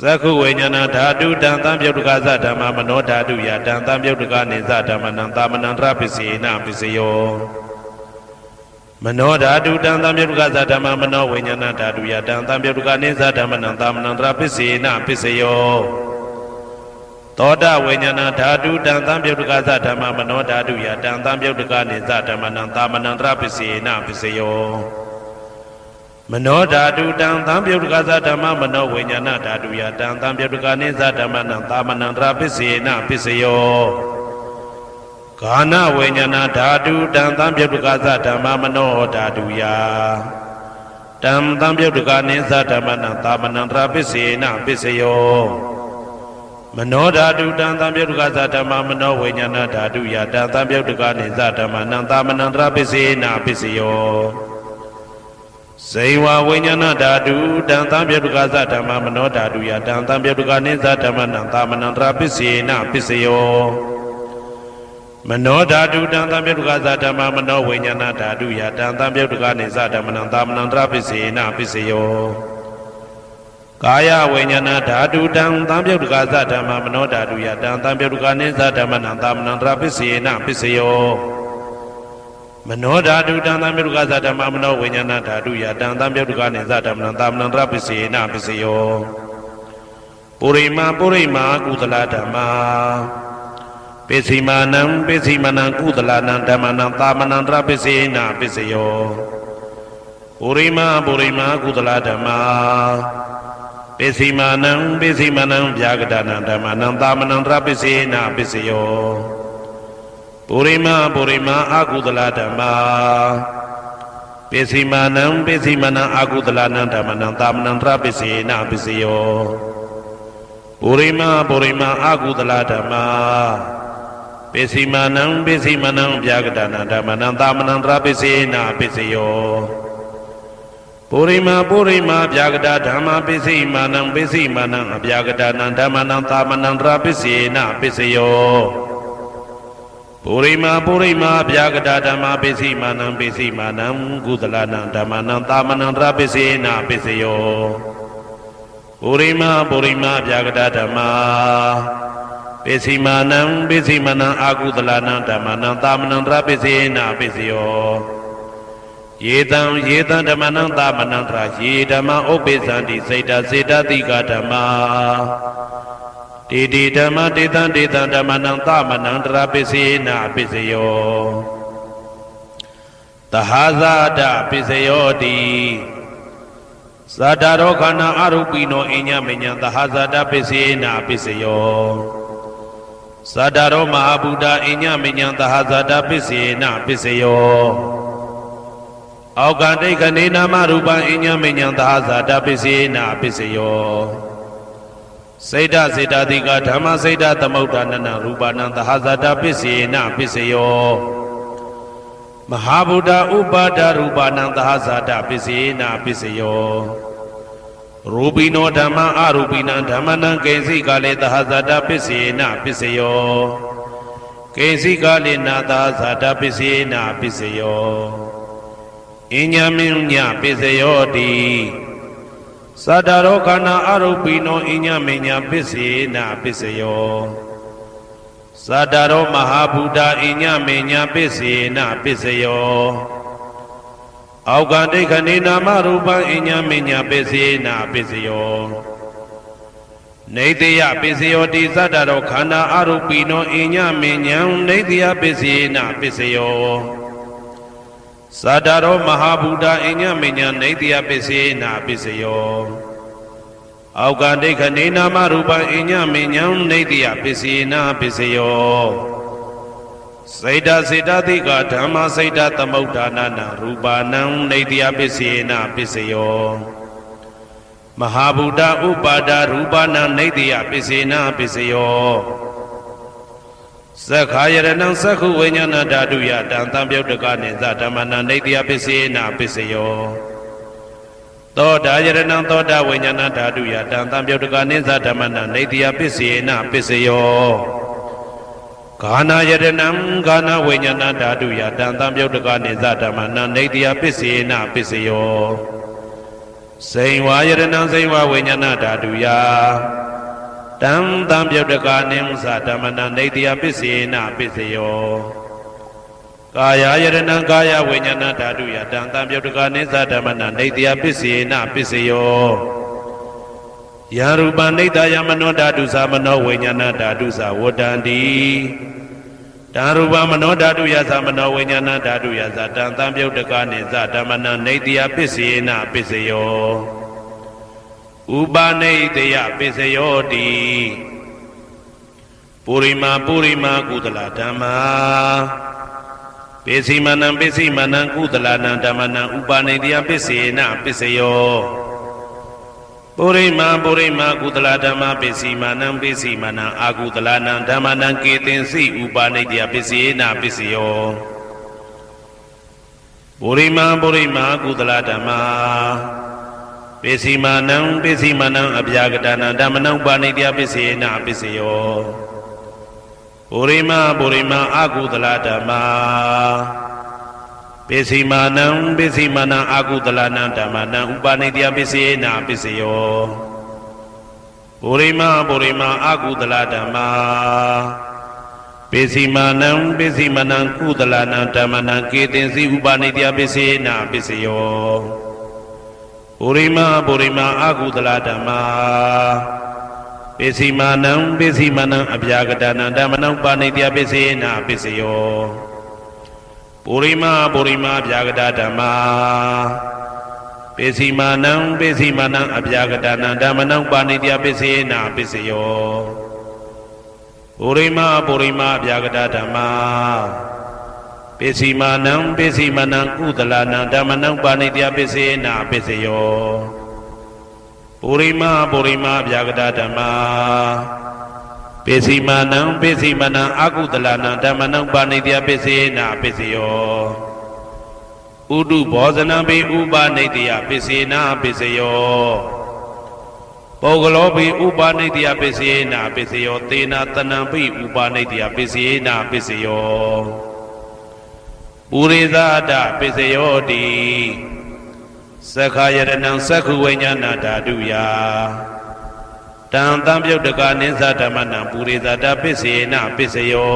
သက္ခုဝိညာဏဓာတုတံသံပြုတ်တကသဓမ္မမနောဓာတုယတံသံပြုတ်တကနေသဓမ္မနံသာမနံတရပစ္စေနပစ္စယောမနောဓာတုတံသံပြုတ်တကသဓမ္မမနောဝိညာဏဓာတုယတံသံပြုတ်တကနေသဓမ္မနံသာမနံတရပစ္စေနပစ္စယောသောတဝိညာဏဓာတုတံသံပြုတ်တကသဓမ္မမနောဓာတုယတံသံပြုတ်တကနေသဓမ္မနံသာမနံတရပစ္စေနပစ္စယောမနောဓာတုတံသံပြုတ်တကသဓမ္မမနောဝိညာဏဓာတုယတံသံပြုတ်တကနေသဓမ္မနံသာမနံတရပစ္စေနပစ္စယောဂာနဝိညာဏဓာတုတံသံပြုတ်တကသဓမ္မမနောဓာတုယတံသံပြုတ်တကနေသဓမ္မနံသာမနံတရပစ္စေနပစ္စယောမနောဓာတုတံသံပြုတ်တကသဓမ္မမနောဝိညာဏဓာတုယတံသံပြုတ်တကနေသဓမ္မနံသာမနံတရပစ္စေနပစ္စယောဇေဝဝိညာဏဓာတုတံသံပြုတ်တကသဓမ္မမနောဓာတုယတံသံပြုတ်တကနေသဓမ္မနံသာမနံတရပစ္စေနပစ္စယောမနောဓာတုတံသံပြုတ်တကသဓမ္မမနောဝိညာဏဓာတုယတံသံပြုတ်တကနေသဓမ္မနံသာမနံတရပစ္စေနပစ္စယောကာယဝိညာဏဓာတုတံသံပြုတ်တကသဓမ္မမနောဓာတုယတံသံပြုတ်တကနေသဓမ္မနံသာမနံတရပစ္စေနပစ္စယောမနောဓာတုတံသံပြုတ်တကသဓမ္မမနောဝိညာဏဓာတုယတံသံပြုတ်တကနေသဓမ္မနံသာမနံတရပစ္စေနပစ္စယောပုရိမကုသလဓမ္မပိစီမာနံကုသလနာဓမ္မနံသာမနံတရပစ္စေနပစ္စယောပုရိမကုသလဓမ္မပိစီမာနံဗျာဂဒနာဓမ္မနံသာမနံတရပစ္စေနပစ္စယောပုရိမအကုသလဓမ္မပိစီမာနံအကုသလနာဓမ္မနံသာမနံတရပစ္စေနပစ္စယောပုရိမအကုသလဓမ္မပိစီမာနံဗျာဂဒနာဓမ္မနံသာမနံတရပစ္စေနပစ္စယောပုရိမဗျာဂဒဓမ္မပိစီမာနံအဗျာဂဒနာဓမ္မနံသာမနံတရပစ္စေနပစ္စယောပုရိမဗျာဂဒဓမ္မပိစီမာနံကုသလနာဓမ္မနံသာမနံတရပစ္စေနပစ္စယောပုရိမဗျာဂဒဓမ္မပိစီမာနံအာကုသလနာဓမ္မနံသာမနံတရပစ္စေနပစ္စယောယေတံဓမ္မနံသာမနံတရယေဓမ္မဥပ္ပိသန္တိစေတတိကဓမ္မတေဓမ္မတေတံဓမ္မနံသာမနံတရပစ္စေနပစ္စယောသဟာဇာတပစ္စယောတိသတ္တရောခန္ဓာအရူပိနောအညမညံသဟာဇာတပစ္စေနပစ္စယောသတ္တရောမဟာဗုဒ္ဓအညမညံသဟာဇာတပစ္စေနပစ္စယောအောက်ကတိခဏေနာမရူပံအညမညံသဟာဇာတပစ္စေနပစ္စယောစေတတိကဓမ္မစေတသမုဋ္ဌာနနရူပနံသဟာဇာတပစ္စေနပစ္စယောမဟာဗုဒ္ဓဥပါဒရူပနံသဟာဇာတပစ္စေနပစ္စယောရူပိနောဓမ္မအရူပိနံဓမ္မနံကေစီကလေသဟာဇာတပစ္စေနပစ္စယောကေစီကလေနာသဟာဇာတပစ္စေနပစ္စယောအညမညပစ္စယောတိသတ္တရောခန္ဓာအရူပိနောအညမညပစ္စေနပစ္စယောသတ္တရောမဟာဗုဒ္ဓအညမညပစ္စေနပစ္စယောအောက်ကတိခဏေနာမရူပံအညမညပစ္စေနပစ္စယောနေတယပစ္စယောတိသတ္တရောခန္ဓာအရူပိနောအညမညံနေတယပစ္စေနပစ္စယောသတ္တရောမဟာဗုဒ္ဓအညမညံနေတယပစ္စေနပစ္စယော အောက်ကဒိဋ္ဌနေနာမရူပအညမဉ္ဇံနေတိယပစ္စယေနပစ္စယောစေတစေတတိကဓမ္မစေတသမုဋ္ဌာနာနာရူပနံနေတိယပစ္စယေနပစ္စယောမဟာဗုဒ္ဓဥပါဒရူပနံနေတိယပစ္စယေနပစ္စယောသက္ခာယရဏံသက္ခုဝိညာဏဓာတုယတံသံပြုတ်တကနိသဓမ္မနံနေတိယပစ္စယေနပစ္စယောသောတာယရဏံသောတာဝိညာဏဓာတုယတံသံပြုတ်တကနိသဓမ္မနံနေတိယပစ္စယေနပစ္စယောဂာနာယရဏံဂာနာဝိညာဏဓာတုယတံသံပြုတ်တကနိသဓမ္မနံနေတိယပစ္စယေနပစ္စယောစိန်ဝါယရဏံစိန်ဝါဝိညာဏဓာတုယတံသံပြုတ်တကနိသဓမ္မနံနေတိယပစ္စယေနပစ္စယောကာယယရဏံကာယဝိညာဏဓာတုယတံသံပြုတ်တကနိသဓမ္မနံနေတိယပစ္စယေနပစ္စယောယရူပနိတယမနောဓာတုသမနောဝိညာဏဓာတုသဝတ္တန္တိတံရူပမနောဓာတုယသမနောဝိညာဏဓာတုယသတံသံပြုတ်တကနိသဓမ္မနံနေတိယပစ္စယေနပစ္စယောဥပနိတယပစ္စယောတိပုရိမာကုသလဓမ္မာပိစိမနံကုသလနံဓမ္မနံဥပနိတယပစ္စယေနပစ္စယောပုရိမာကုသလဓမ္မပိစိမနံအာကုသလနံဓမ္မနံကေသင်္စိဥပနိတယပစ္စယေနပစ္စယောပုရိမာကုသလဓမ္မာပိစိမနံအဗျာကတနံဓမ္မနံဥပနိတယပစ္စယေနပစ္စယောပုရိမာအာကုသလဓမ္မာပိစိမနံအာကုသလနံဓမ္မနံဥပနိတယပစ္စယေနပစ္စယောပုရိမာအာကုသလဓမ္မာပိစိမနံကုသလနံဓမ္မနံကေသင်္စိဥပနိတယပစ္စယေနပစ္စယောပုရိမာအာကုသလဓမ္မာပိစိမနံအဗျာကတနံဓမ္မနံပါဏိတယပစ္စယေနပစ္စယောပုရိမာဗျာကတဓမ္မာပိစိမနံအဗျာကတနံဓမ္မနံပါဏိတယပစ္စယေနပစ္စယောပုရိမာဗျာကတဓမ္မာပိစိမနံကုသလနံဓမ္မနံပါဏိတယပစ္စယေနပစ္စယောပုရိမာဗျာကတဓမ္မာပိစိမနံအာကုသလနံဓမ္မနံပါဏိတယပစ္စယေနပစ္စယောဥဒုဘောဇနံပိဥပနိတယပစ္စယေနပစ္စယောပုဂ္ဂလောပိဥပနိတယပစ္စယေနပစ္စယောသေနတနံပိဥပနိတယပစ္စယေနပစ္စယောပုရိသဒပစ္စယောတိသက္ခာယရဏံသက္ခုဝိညာဏဓာတုယတံသံပြုတ်တကနိသဓမ္မနံပုရိသဒပစ္စယေနပစ္စယော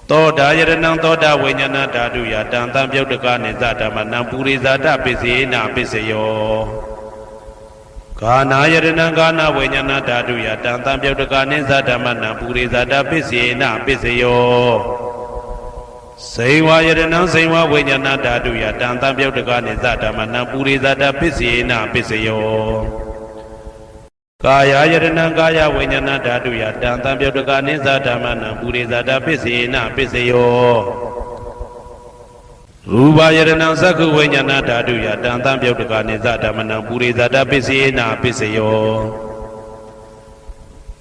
သောတာယရဏံသောတာဝိညာဏဓာတုယတံသံပြုတ်တကနိသဓမ္မနံပုရိသဒပစ္စယေနပစ္စယောဂာနာယရဏံဂာနာဝိညာဏဓာတုယတံသံပြုတ်တကနိသဓမ္မနံပုရိသဒပစ္စယေနပစ္စယောစိန်ဝါယရဏံစိန်ဝါဝိညာဏဓာတုယတံသံပြုတ်တကနိသဓမ္မနံပုရိသဒပစ္စယေနပစ္စယောကာယယရဏံကာယဝိညာဏဓာတုယတံသံပြုတ်တကနိသဓမ္မနံပုရိသဒပစ္စယေနပစ္စယောရူပယရဏံသက္ခုဝိညာဏဓာတုယတံသံပြုတ်တကနိသဓမ္မနံပုရိသဒပစ္စယေနပစ္စယော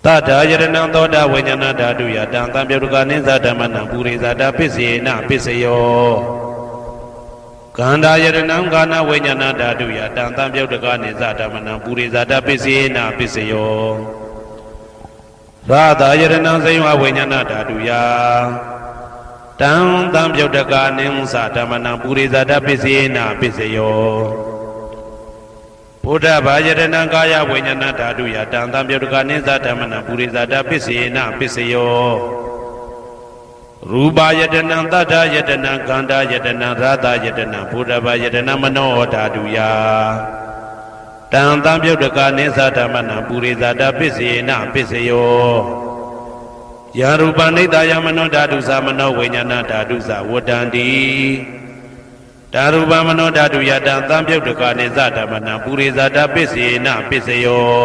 တထာယရဏံသောတာဝိညာဏဓာတုယတံသံပြုတ်တကနိသဓမ္မနံပုရိသဒပစ္စယေနပစ္စယောကန္တာယရဏံကာနဝိညာဏဓာတုယတံသံပြုတ်တကနိသဓမ္မနံပုရိသဒပစ္စယေနပစ္စယောရာသယရဏံစိဝဝိညာဏဓာတုယတံသံပြုတ်တကနိသဓမ္မနံပုရိသဒပစ္စယေနပစ္စယောဘုဒ္ဓဘာယရဏံကာယဝိညာဏဓာတုယတံသံပြုတ်တကနိသဓမ္မနံပုရိသဒပစ္စယေနပစ္စယောရူပယတနံတတ္ထယတနံကန္တာယတနံရာသယတနံဘုဒ္ဓဘာယတနံမနောဓာတုယတံသံပြုတ်တကနိသဓမ္မနံပုရိသဒပစ္စယေနပစ္စယောယရူပနိတယမနောဓာတုသမနောဝိညာဏဓာတုသဝတ္တန္တိတ တာရူပမနောဓာတုယတံသံပြုတ်တကနိသဓမ္မနံပုရိဇာတပစ္စေနပစ္စယော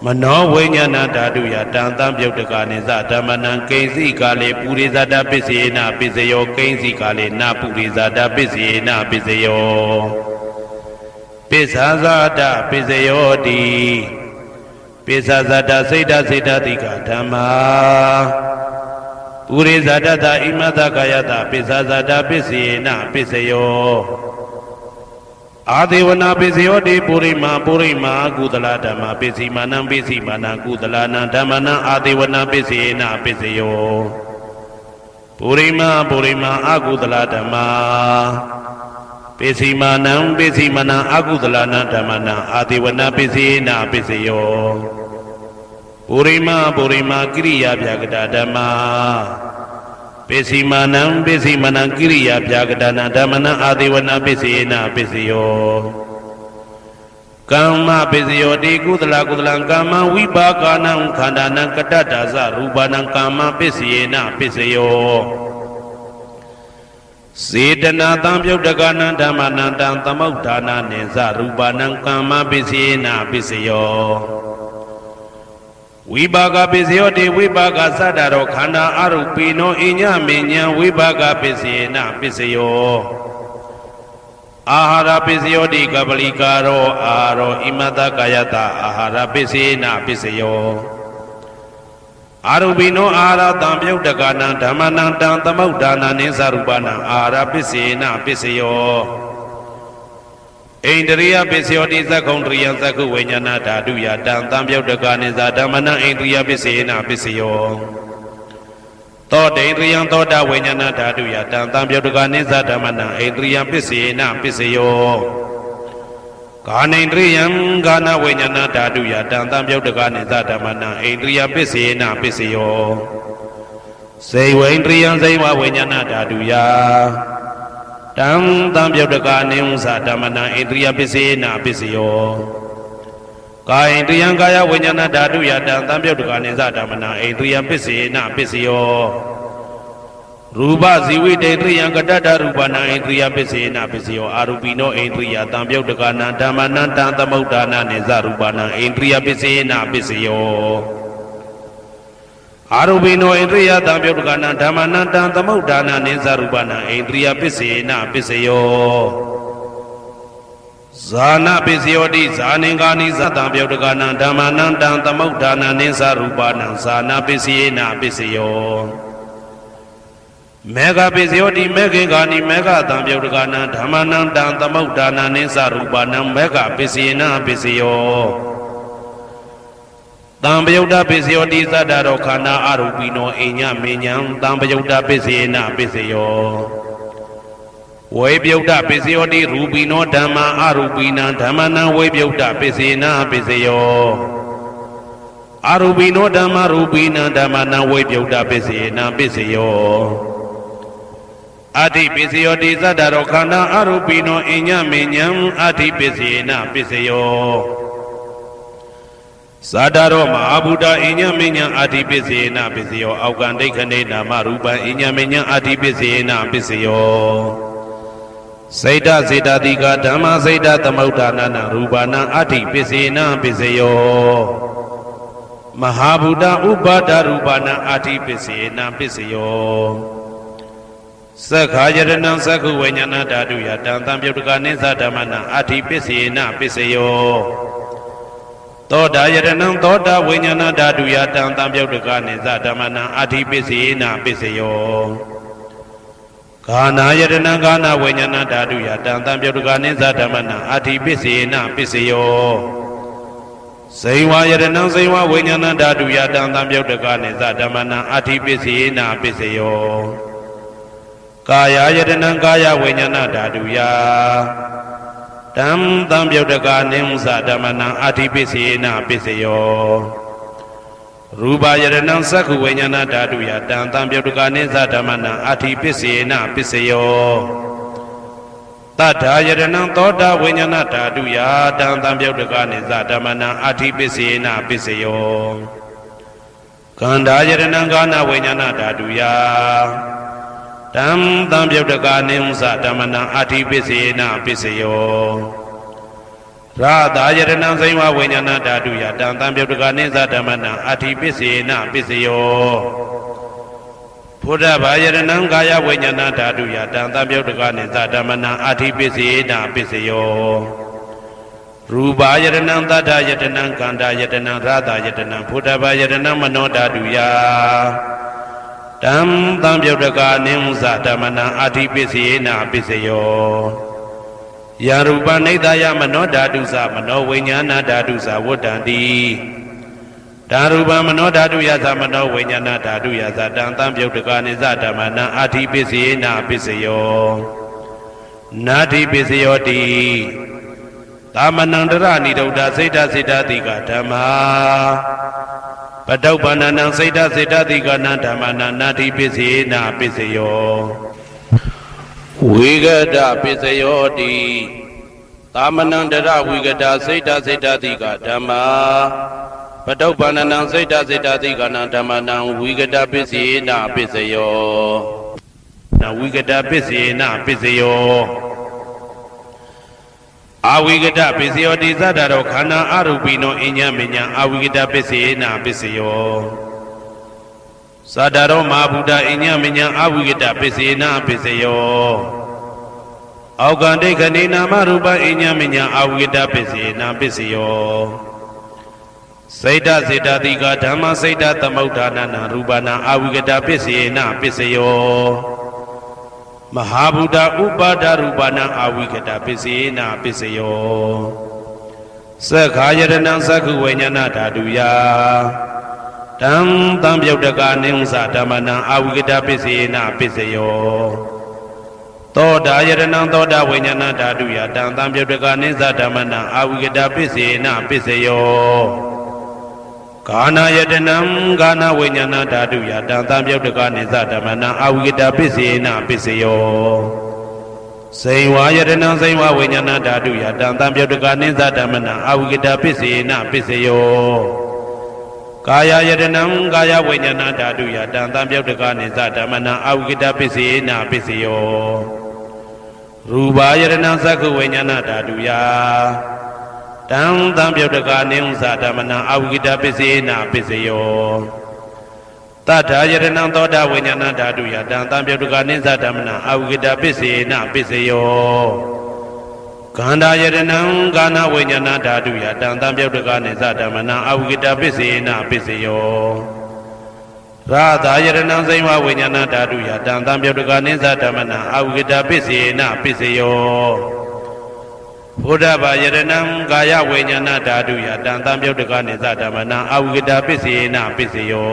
မနောဝိညာဏဓာတုယတံသံပြုတ်တကနိသဓမ္မနံကိဉ္စီကာလေပုရိဇာတပစ္စေနပစ္စယောကိဉ္စီကာလေနပုရိဇာတပစ္စေနပစ္စယောပိစ္ဆာဇာတပစ္စယောတိပိစ္ဆာဇာတစိတ်တစိတ်တတိကဓမ္မာပုရိဇာတတဣမတကာယတပိစ္ဆာဇာတပစ္စေနပစ္စယောအာဒေဝနာပစ္စယောတိပုရိမာကုသလဓမ္မပစ္စည်းမာနံပစ္စည်းမာနံကုသလနံဓမ္မနံအာဒေဝနာပစ္စေနပစ္စယောပုရိမာအကုသလဓမ္မာပစ္စည်းမာနံပစ္စည်းမာနံအကုသလနံဓမ္မနံအာဒေဝနာပစ္စေနပစ္စယောပုရိမာကိရိယာဗျာကတာဓမ္မာပစ္စည်းမာနံကိရိယာဗျာကတာနံဓမ္မနံအာဒေဝနာပစ္စေနပစ္စယောကမ္မပစ္စယောတိကုသလကမ္မဝိပါကနံခန္ဓာနံကတ္တဒါဇရူပနံကမ္မပစ္စေနပစ္စယောစေတနာတံပြုတ်တကနံဓမ္မနံတံသမုဋ္ဌာနနိဇရူပနံကမ္မပစ္စေနပစ္စယောဝိပါကပစ္စယောတိဝိပါကသတ္တရောခန္ဓာအရုပိနောအညမေညံဝိပါကပစ္စယေနပစ္စယောအာဟာရပစ္စယောတိကပလိကာရောအာရောဣမတကာယတအာဟာရပစ္စယေနပစ္စယောအာရုပိနောအာဟာရတံပြုတ်တကနံဓမ္မနံတံသမုဋ္ဌာနနိသရူပနံအာဟာရပစ္စယေနပစ္စယောဣန္ဒရိယပစ္စယောတိသက္ကုံတရိယသက္ကုဝိညာဏဓာတုယတံသံပြုတ်တကနိသဓမ္မနံဣန္ဒရိယပစ္စေနပစ္စယောသောတေန္ဒရိယသောတဝိညာဏဓာတုယတံသံပြုတ်တကနိသဓမ္မနံဣန္ဒရိယပစ္စေနပစ္စယောကာနိန္ဒရိယကာနဝိညာဏဓာတုယတံသံပြုတ်တကနိသဓမ္မနံဣန္ဒရိယပစ္စေနပစ္စယောစေဝိန္ဒရိယစေဝဝိညာဏဓာတုယတံသံပြုတ်တကနိဥ္စဓမ္မနံဣန္ဒရိယပစ္စေနပစ္စယောကာယိန္ဒရိယကာယဝိညာဏဓာတုယတံသံပြုတ်တကနိသဓမ္မနံဣန္ဒရိယပစ္စေနပစ္စယောရူပဇီဝိတေန္ဒရိယကတ္တရူပနံဣန္ဒရိယပစ္စေနပစ္စယောအာရူပိနောဣန္ဒရိယသံပြုတ်တကနံဓမ္မနံတံသမုဋ္ဌာနနိသရူပနံဣန္ဒရိယပစ္စေနပစ္စယောအာရုပိနောဣန္ဒရိယသံပြုတ်တကနံဓမ္မနံတံသမုဋ္ဌာနနိသရူပနံဣန္ဒရိယပစ္စေနပစ္စယောဇာနပစ္စယောတိဇာနိကာနိသံပြုတ်တကနံဓမ္မနံတံသမုဋ္ဌာနနိသရူပနံဇာနပစ္စေနပစ္စယောမေဃပစ္စယောတိမေခေကာနိမေဃသံပြုတ်တကနံဓမ္မနံတံသမုဋ္ဌာနနိသရူပနံမေဃပစ္စေနပစ္စယောတံပယုတ်တပစ္စယောတိသတ္တရောခန္ဓာအရူပိနောအိညမေညံတံပယုတ်တပစ္စယေနပစ္စယောဝေပယုတ်တပစ္စယောတိရူပိနောဓမ္မာအရူပိနံဓမ္မနံဝေပယုတ်တပစ္စေနပစ္စယောအရူပိနောဓမ္မာရူပိနံဓမ္မနံဝေပယုတ်တပစ္စေနပစ္စယောအဋ္ဌိပစ္စယောတိသတ္တရောခန္ဓာအရူပိနောအိညမေညံအဋ္ဌိပစ္စေနပစ္စယောသာတရောမဟာဗုဒ္ဓအိညမေညံအာတိပစ္စေနပစ္စယောအောက်ကံဒိဋ္ဌနေနာမရူပံအိညမေညံအာတိပစ္စေနပစ္စယောစိတ်တစေတတိကဓမ္မစိတ်တသမုဋ္ဌာနနာရူပနာအာတိပစ္စေနပစ္စယောမဟာဗုဒ္ဓဥပါဒရူပနာအာတိပစ္စေနပစ္စယောသက္ခာယရဏံသက္ခုဝိညာဏဓာတုယတံသံပြုတ်တကနိသဓမ္မနံအာတိပစ္စေနပစ္စယောသောတာယရဏံသောတာဝိညာဏဓာတုယတံသံပြုတ်တကနိသဓမ္မနံအာတိပစ္စေနပစ္စယောဂာနာယရဏံဂာနာဝိညာဏဓာတုယတံသံပြုတ်တကနိသဓမ္မနံအာတိပစ္စေနပစ္စယောဇိဝယရဏံဇိဝဝိညာဏဓာတုယတံသံပြုတ်တကနိသဓမ္မနံအာတိပစ္စေနပစ္စယောကာယယရဏံကာယဝိညာဏဓာတုယတံသံပြုတ်တကနိဥ္စဓမ္မနံအာတိပစ္စေနပစ္စယောရူပယရဏံသက္ခုဝိညာဏဓာတုယတံသံပြုတ်တကနိသဓမ္မနံအာတိပစ္စေနပစ္စယောတတ္ထာယရဏံသောတာဝိညာဏဓာတုယတံသံပြုတ်တကနိသဓမ္မနံအာတိပစ္စေနပစ္စယောကန္ဓာယရဏံကာနဝိညာဏဓာတုယ တံသံပြုတ်တကာနိဥ္စဓမ္မနံအာတိပစ္စေနပစ္စယောရာသာယတနံစိဝဝိညာဏဓာတုယတံသံပြုတ်တကာနိဥ္စဓမ္မနံအာတိပစ္စေနပစ္စယောဘုဒ္ဓဘာယတနံကာယဝိညာဏဓာတုယတံသံပြုတ်တကာနိဥ္စဓမ္မနံအာတိပစ္စေနပစ္စယောရူပယတနံသတ္တယတနံကန္တာယတနံရာသာယတနံဘုဒ္ဓဘာယတနံမနောဓာတုယတံသံပြုတ်တကာနိဥ္စဓမ္မနံအာတိပစ္စေနပစ္စယောယရူပနိဒာယမနောဓာတုသမနောဝိညာဏဓာတုသဝတ္တံတိဓာရူပမနောဓာတုယသမနောဝိညာဏဓာတုယသတံသံပြုတ်တကာနိစ္စဓမ္မနံအာတိပစ္စေနပစ္စယောနာတိပစ္စယောတိသာမဏံတရဏိဒုဒ္ဓစိတ်တစိတ္တတိကဓမ္မာပတုပ္ပန္နံစိတ်တစိတ္တတိကနံဓမ္မနံနာတိပစ္စေနပစ္စယောဝိဂဒပစ္စယောတိသာမဏံတရဝိဂဒစိတ်တစိတ္တတိကဓမ္မာပတုပ္ပန္နံစိတ်တစိတ္တတိကနံဓမ္မနံဝိဂဒပစ္စေနပစ္စယောနဝိဂဒပစ္စေနပစ္စယောအာဝိကတပစ္စယောတိသတ္တရောခန္ဓာအရူပိနောအညမညာအာဝိကတပစ္စေနပစ္စယောသတ္တရောမဟာဗုဒ္ဓအညမညာအာဝိကတပစ္စေနပစ္စယောအောက်ကန္တိခဏိနာမရူပအညမညာအာဝိကတပစ္စေနပစ္စယောစိတ်တစေတတိကဓမ္မစိတ်တသမုဋ္ဌာနနာရူပနာအာဝိကတပစ္စေနပစ္စယောမဟာဗုဒ္ဓဥပါဒရူပနာအာဝိကတပစ္စေနပစ္စယောသက္ခာယတနံသက္ခုဝိညာဏဓာတုယတံသံပြုတ်တကာနိဥ္စဓမ္မနံအာဝိကတပစ္စေနပစ္စယောသောတာယတနံသောတာဝိညာဏဓာတုယတံသံပြုတ်တကာနိဥ္စဓမ္မနံအာဝိကတပစ္စေနပစ္စယောကာနာယတနံကာနာဝိညာဏဓာတုယတံသံပြုတ်တကာနိစ္စဓမ္မနံအာဝိကတပစ္စေနပစ္စယောစိဝါယတနံစိဝဝိညာဏဓာတုယတံသံပြုတ်တကာနိစ္စဓမ္မနံအာဝိကတပစ္စေနပစ္စယောကာယယတနံကာယဝိညာဏဓာတုယတံသံပြုတ်တကာနိစ္စဓမ္မနံအာဝိကတပစ္စေနပစ္စယောရူပယတနံသက္ခုဝိညာဏဓာတုယတံသံပြုတ်တကာနိဥ္စဓမ္မနံအာဝိကတပစ္စေနပစ္စယောတတ္ထာယတနံသောတာဝိညာဏဓာတုယတံသံပြုတ်တကာနိဥ္စဓမ္မနံအာဝိကတပစ္စေနပစ္စယောခန္ဓာယတနံကာနဝိညာဏဓာတုယတံသံပြုတ်တကာနိဥ္စဓမ္မနံအာဝိကတပစ္စေနပစ္စယောရာသာယတနံစိဝဝိညာဏဓာတုယတံသံပြုတ်တကာနိဥ္စဓမ္မနံအာဝိကတပစ္စေနပစ္စယောဘုဒ္ဓဘာယတနံကာယဝိညာဏဓာတုယတံသံပြုတ်တကာနိစ္စဓမ္မနံအာဝိကတပစ္စေနပစ္စယော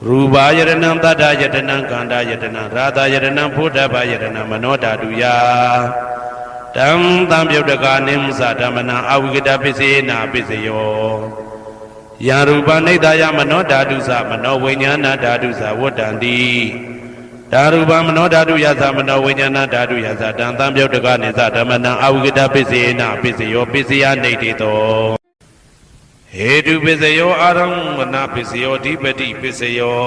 ရူပယတနံသတ္တယတနံကန္တာယတနံရာသာယတနံဘုဒ္ဓဘာယတနံမနောဓာတုယတံသံပြုတ်တကာနိဥ္စဓမ္မနံအာဝိကတပစ္စေနပစ္စယောယရူပနိဒာယမနောဓာတုသမနောဝိညာဏဓာတုသဝတ္တံတိဓာရူပမနောဓာတုယသမနောဝိညာဏဓာတုယသတံသံပြုတ်တကာနိစ္စဓမ္မနံအာဝိကတပစ္စေနပစ္စယောပစ္စယနိဋ္ဌိတောဟေတုပစ္စယောအာရမဏပစ္စယောဓိပတိပစ္စယော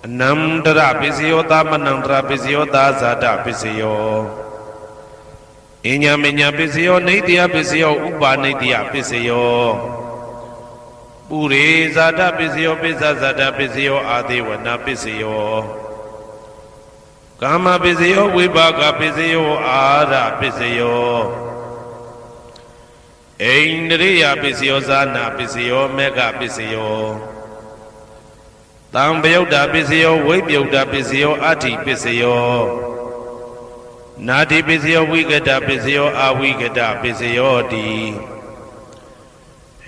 အနန္တရပစ္စယောသမနန္တရပစ္စယောသာဇာတပစ္စယောအညမညပစ္စယောနိတ္တယပစ္စယောဥပါနိတ္တယပစ္စယောပုရိဇာတပစ္စယောပိစ္ဆဇာတပစ္စယောအာသေဝနာပစ္စယောကာမပစ္စယောဝိပါကပစ္စယောအာရပစ္စယောအိန္ဒရိယပစ္စယောဇာနာပစ္စယောမေဃပစ္စယောသံပယုတ်တာပစ္စယောဝိပယုတ်တာပစ္စယောအဋ္ဌိပစ္စယောနာတိပစ္စယောဝိကတပစ္စယောအာဝိကတပစ္စယောတိ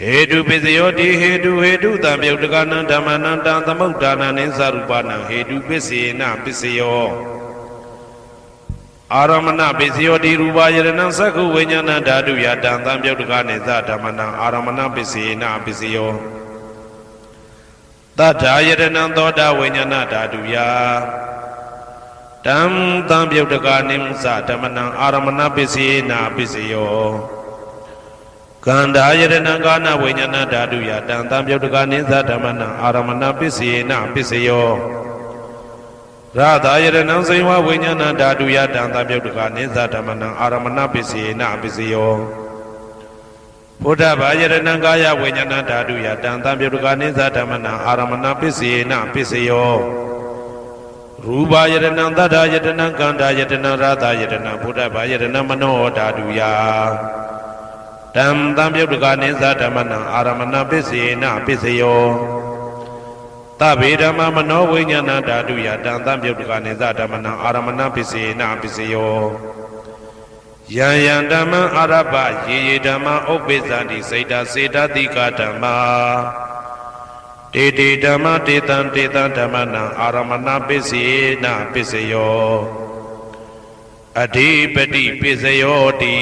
ဟေတုပစ္စယောတိဟေတုသံပြုတ်တကနံဓမ္မနံတံသမုဋ္ဌာနံနိသရူပနံဟေတုပစ္စေနပစ္စယောအာရမဏပစ္စယောတိရူပယရဏံသက္ခုဝိညာဏဓာတုယတံသံပြုတ်တကနိသဓမ္မနံအာရမဏပစ္စေနပစ္စယောတတ္ထာယရဏံသောတာဝိညာဏဓာတုယတံသံပြုတ်တကနိသဓမ္မနံအာရမဏပစ္စေနပစ္စယောကန္တာယတနံကာနဝိညာဏဓာတုယတံသံပြုတ်တကာနိသဓမ္မနံအာရမဏပစ္စေနပစ္စယောရ ရာသာယရဏံစိဝဝိညာဏဓာတုယတံသပြုတ်တကနိသဓမ္မနံအာရမဏပစ္စယေနပစ္စယောဘုဒ္ဓဘာယရဏံကာယဝိညာဏဓာတုယတံသပြုတ်တကနိသဓမ္မနံအာရမဏပစ္စယေနပစ္စယောရူပယရဏံသတ္တယတနံကန္တာယတနံရာသာယတနံဘုဒ္ဓဘာယရဏံမနောဓာတုယတံသပြုတ်တကနိသဓမ္မနံအာရမဏပစ္စယေနပစ္စယောသဗ္ဗေဓမ္မမနောဝိညာဏဓာတုယတံသံပြုတ်တကနိသဓမ္မနံအာရမဏပစ္စေနပစ္စယောယံယံဓမ္မအာရပယေယေဓမ္မဥပ္ပိသန္တိစိတ်တစေတတိကဓမ္မာတေတေဓမ္မတေတံတေတံဓမ္မနံအာရမဏပစ္စေနပစ္စယောအဓိပတိပစ္စယောတိ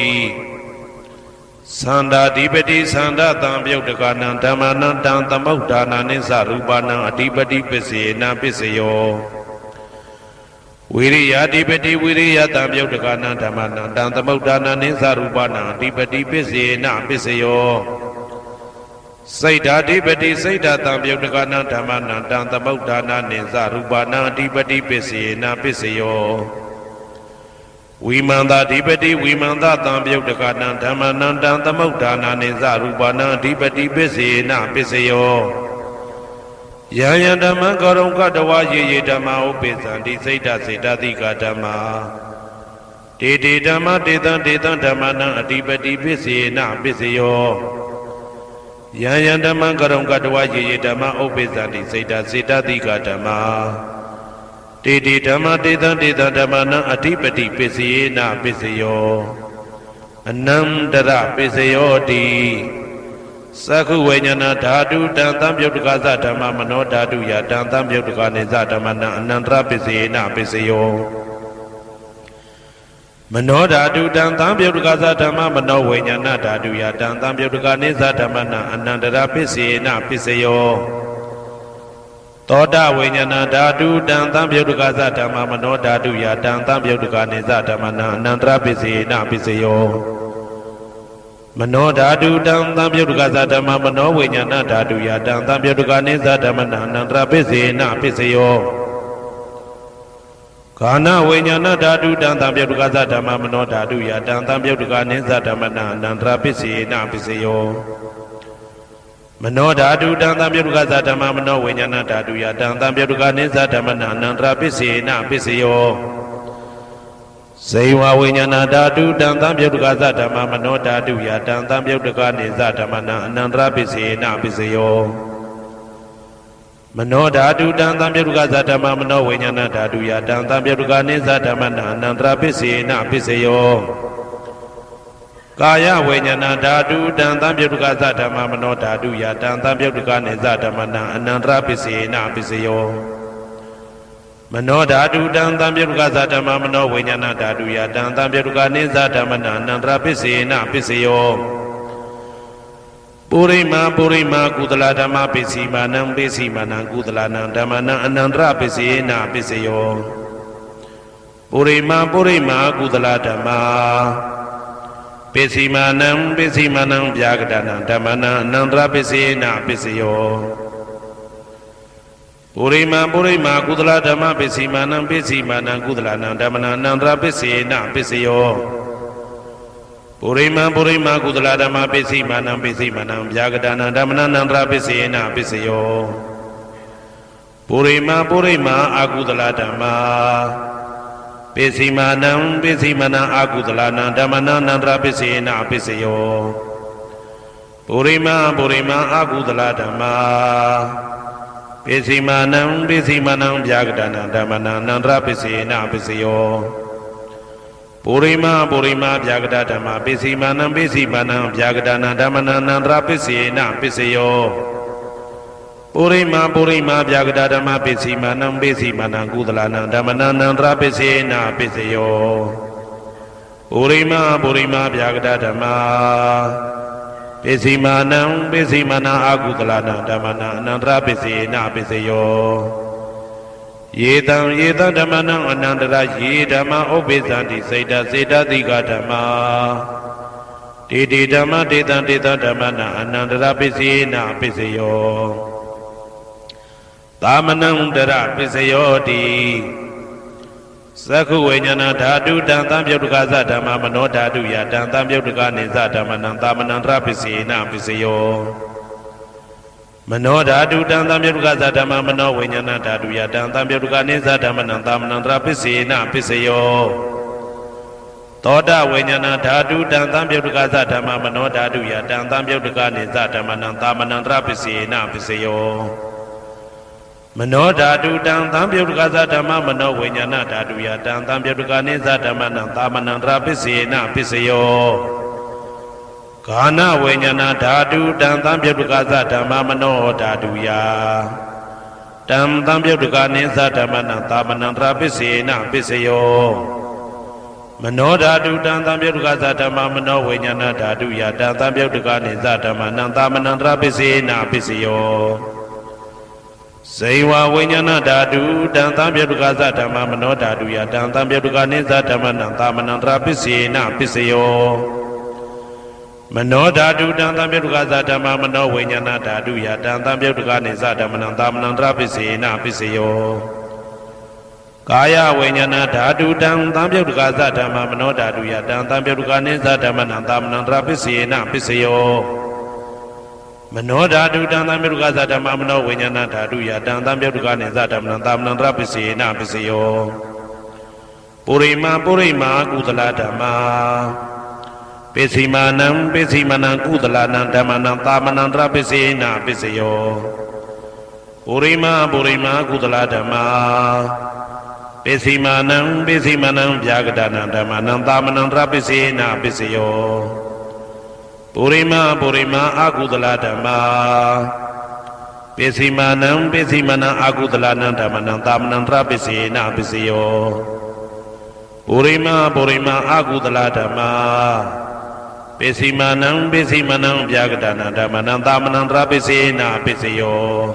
သန္တာဓိပတိသန္တာတံပြုတ်တကနံဓမ္မနံတံသမုဋ္ဌာနာနိသရူပနံအဓိပတိပစ္စေနပစ္စယောဝိရိယဓိပတိဝိရိယတံပြုတ်တကနံဓမ္မနံတံသမုဋ္ဌာနာနိသရူပနံအဓိပတိပစ္စေနပစ္စယောစိတ်ဓာဓိပတိစိတ်ဓာတံပြုတ်တကနံဓမ္မနံတံသမုဋ္ဌာနာနိသရူပနံအဓိပတိပစ္စေနပစ္စယောဝိမန္တဓိပတိဝိမန္တတံပြုတ်တကနံဓမ္မနံတံသမုဋ္ဌာနာနိသရူပနံအဓိပတိပစ္စေနပစ္စယောယံယံဓမ္မံကရုံကတဝယေယေဓမ္မဥပ္ပိသန္တိစိတ်တစေတတိကဓမ္မာတေတေဓမ္မတေတံတေတံဓမ္မနံအဓိပတိပစ္စေနပစ္စယောယံယံဓမ္မံကရုံကတဝယေယေဓမ္မဥပ္ပိသန္တိစိတ်တစေတတိကဓမ္မာတေတေဓမ္မတေတံတေတံဓမ္မနံအဓိပတိပစ္စယေနပစ္စယောအနန္တရပစ္စယောတိသက္ခုဝိညာဏဓာတုတံသံပြုတ်တကသဓမ္မမနောဓာတုယတံသံပြုတ်တကနိသဓမ္မနံအနန္တရပစ္စယေနပစ္စယောမနောဓာတုတံသံပြုတ်တကသဓမ္မမနောဝိညာဏဓာတုယတံသံပြုတ်တကနိသဓမ္မနံအနန္တရပစ္စယေနပစ္စယောသောတဝိညာဏဓာတုတံသံပြုတ်တကသဓမ္မမနောဓာတုယတံသံပြုတ်တကနိသဓမ္မနံအနန္တရပစ္စယေနပစ္စယောမနောဓာတုတံသံပြုတ်တကသဓမ္မမနောဝိညာဏဓာတုယတံသံပြုတ်တကနိသဓမ္မနံအနန္တရပစ္စေနပစ္စယောခန္ဓာဝိညာဏဓာတုတံသံပြုတ်တကသဓမ္မမနောဓာတုယတံသံပြုတ်တကနိသဓမ္မနံအနန္တရပစ္စေနပစ္စယောမနောဓာတုတံသံပြုတ်တကသဓမ္မမနောဝိညာဏဓာတုယတံသံပြုတ်တကနိသဓမ္မနံအနန္တရပစ္စေနပစ္စယောဇေဝဝိညာဏဓာတုတံသံပြုတ်တကသဓမ္မမနောဓာတုယတံသံပြုတ်တကနိသဓမ္မနံအနန္တရပစ္စေနပစ္စယောမနောဓာတုတံသံပြုတ်တကသဓမ္မမနောဝိညာဏဓာတုယတံသံပြုတ်တကနိသဓမ္မနံအနန္တရပစ္စေနပစ္စယောကာယဝိညာဏဓာတုတံသံပြုတ်တကသဓမ္မမနောဓာတုယတံသံပြုတ်တကနိသဓမ္မနံအနန္တရပစ္စေနပစ္စယောမနောဓာတုတံသံပြုတ်တကသဓမ္မမနောဝိညာဏဓာတုယတံသံပြုတ်တကနိသဓမ္မနံအနန္တရပစ္စေနပစ္စယောပုရိမာပုရိမာကုသလဓမ္မပစ္စည်းမာနံပစ္စည်းမာနံကုသလနံဓမ္မနံအနန္တရပစ္စေနပစ္စယောပုရိမာပုရိမာကုသလဓမ္မာပစ္စည်းမာနံပစ္စည်းမာနံဗျာကတနံဓမ္မနံအနန္တရပစ္စေနပစ္စယောပုရိမာပုရိမာကုသလဓမ္မပစ္စည်းမာနံပစ္စည်းမာနံကုသလနံဓမ္မနံအနန္တရပစ္စေနပစ္စယောပုရိမာပုရိမာကုသလဓမ္မပစ္စည်းမာနံပစ္စည်းမာနံဗျာကတနံဓမ္မနံအနန္တရပစ္စေနပစ္စယောပုရိမာပုရိမာအာကုသလဓမ္မာပစ္စည်းမာနံပစ္စည်းမာနံအာကုသလနံဓမ္မနံအနန္တရပစ္စေနပစ္စယောပုရိမာပုရိမာအာကုသလဓမ္မာပစ္စည်းမာနံပစ္စည်းမာနံဗျာကတနံဓမ္မနံအနန္တရပစ္စေနပစ္စယောပုရိမာပုရိမာဗျာကတဓမ္မပစ္စည်းမာနံပစ္စည်းမာနံဗျာကတနံဓမ္မနံအနန္တရပစ္စေနပစ္စယောပုရိမာပုရိမာဗျာကတဓမ္မပစ္စည်းမာနံပစ္စည်းမာနံကုသလနံဓမ္မနံအနန္တရပစ္စေနပစ္စယောပုရိမာပုရိမာဗျာကတဓမ္မပစ္စည်းမာနံပစ္စည်းမာနံအာကုသလနံဓမ္မနံအနန္တရပစ္စေနပစ္စယောယေတံယေတံဓမ္မနံအနန္တရယေဓမ္မဥပ္ပိသန္တိစိတ်တစေတတိကဓမ္မာတေတေဓမ္မတေတံတေတံဓမ္မနံအနန္တရပစ္စေနပစ္စယောသာမနံတရပစ္စယောတိ Sakhu Vijnana Dhatu Dantam Yodukaza Dhamma Mano Dhatu Ya Dantam Yoduka Niza Dhammananta Manantra Pisina Pisayo Mano Dhatu Dantam Yodukaza Dhamma Mano Vijnana Dhatu Ya Dantam Yoduka Niza Dhammananta Manantra Pisina Pisayo Toda Vijnana Dhatu Dantam Yodukaza Dhamma Mano Dhatu Ya Dantam Yoduka Niza Dhammananta Manantra Pisina Pisayo Mano Dhatu Dantam Yodukaza Dhamma Mano Vijnana Dhatu Ya Dantam Yoduka Niza Dhammananta Manantra Pisina Pisayo Kana Vijnana Dhatu Dantam Yodukaza Dhamma Mano Dhatu Ya Dantam Yoduka Niza Dhammananta Manantra Pisina Pisayo Mano Dhatu Dantam Yodukaza Dhamma Mano Vijnana Dhatu Ya Dantam Yoduka Niza Dhammananta Manantra Pisina Pisayo Seiwa Vijnana Dhatu Dantam Yodukaza Dhamma Mano Dhatu Ya Dantam Yoduka Niza Dhammananta Manantra Pisina Pisayo Mano Dhatu Dantam Yodukaza Dhamma Mano Vijnana Dhatu Ya Dantam Yoduka Niza Dhammananta Manantra Pisina Pisayo Kaya Vijnana Dhatu Dantam Yodukaza Dhamma Mano Dhatu Ya Dantam Yoduka Niza Dhammananta Manantra Pisina Pisayo Mano Dhatu Dantam Yodukaza Dhamma Mano Vijnana Dhatu Ya Dantam Yoduka Niza Dhammananta Manantra Pisina Pisayo Purima Kudala Dhamma Pesimanam Kudalanam Dhammananta Manantra Pisina Pisayo Purima Kudala Dhamma Pesimanam Vyagadanam Dhammananta Manantra Pisina Pisayo Purima Akudala Dhamma Pesimanam Akudalanam Dhammananta Manantra Pisina Pisayo Purima Akudala Dhamma Pesimanam Vyagadanam Dhammananta Manantra Pisina Pisayo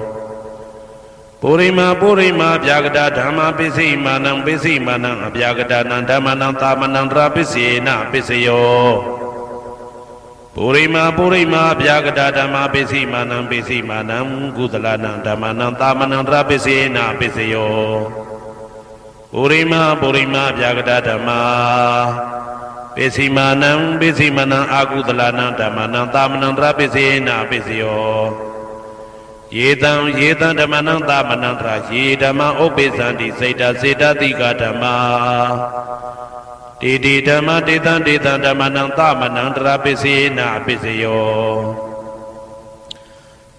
Purima Vyagada Dhamma Pesimanam Vyagadanam Dhammananta Manantra Pisina Pisayo Purima Vyagada Dhamma Pesimanam Kudalanam Dhammananta Manantra Pisina Pisayo Purima Vyagada Dhamma Pesimanam Akudalanam Dhammananta Manantra Pisina Pisayo Yetam Dhammananta Manantra Yedhamma Opesanti Seda Tika Dhamma Didi Dhamma Ditan Dhammananta Manantra Pisina Pisayo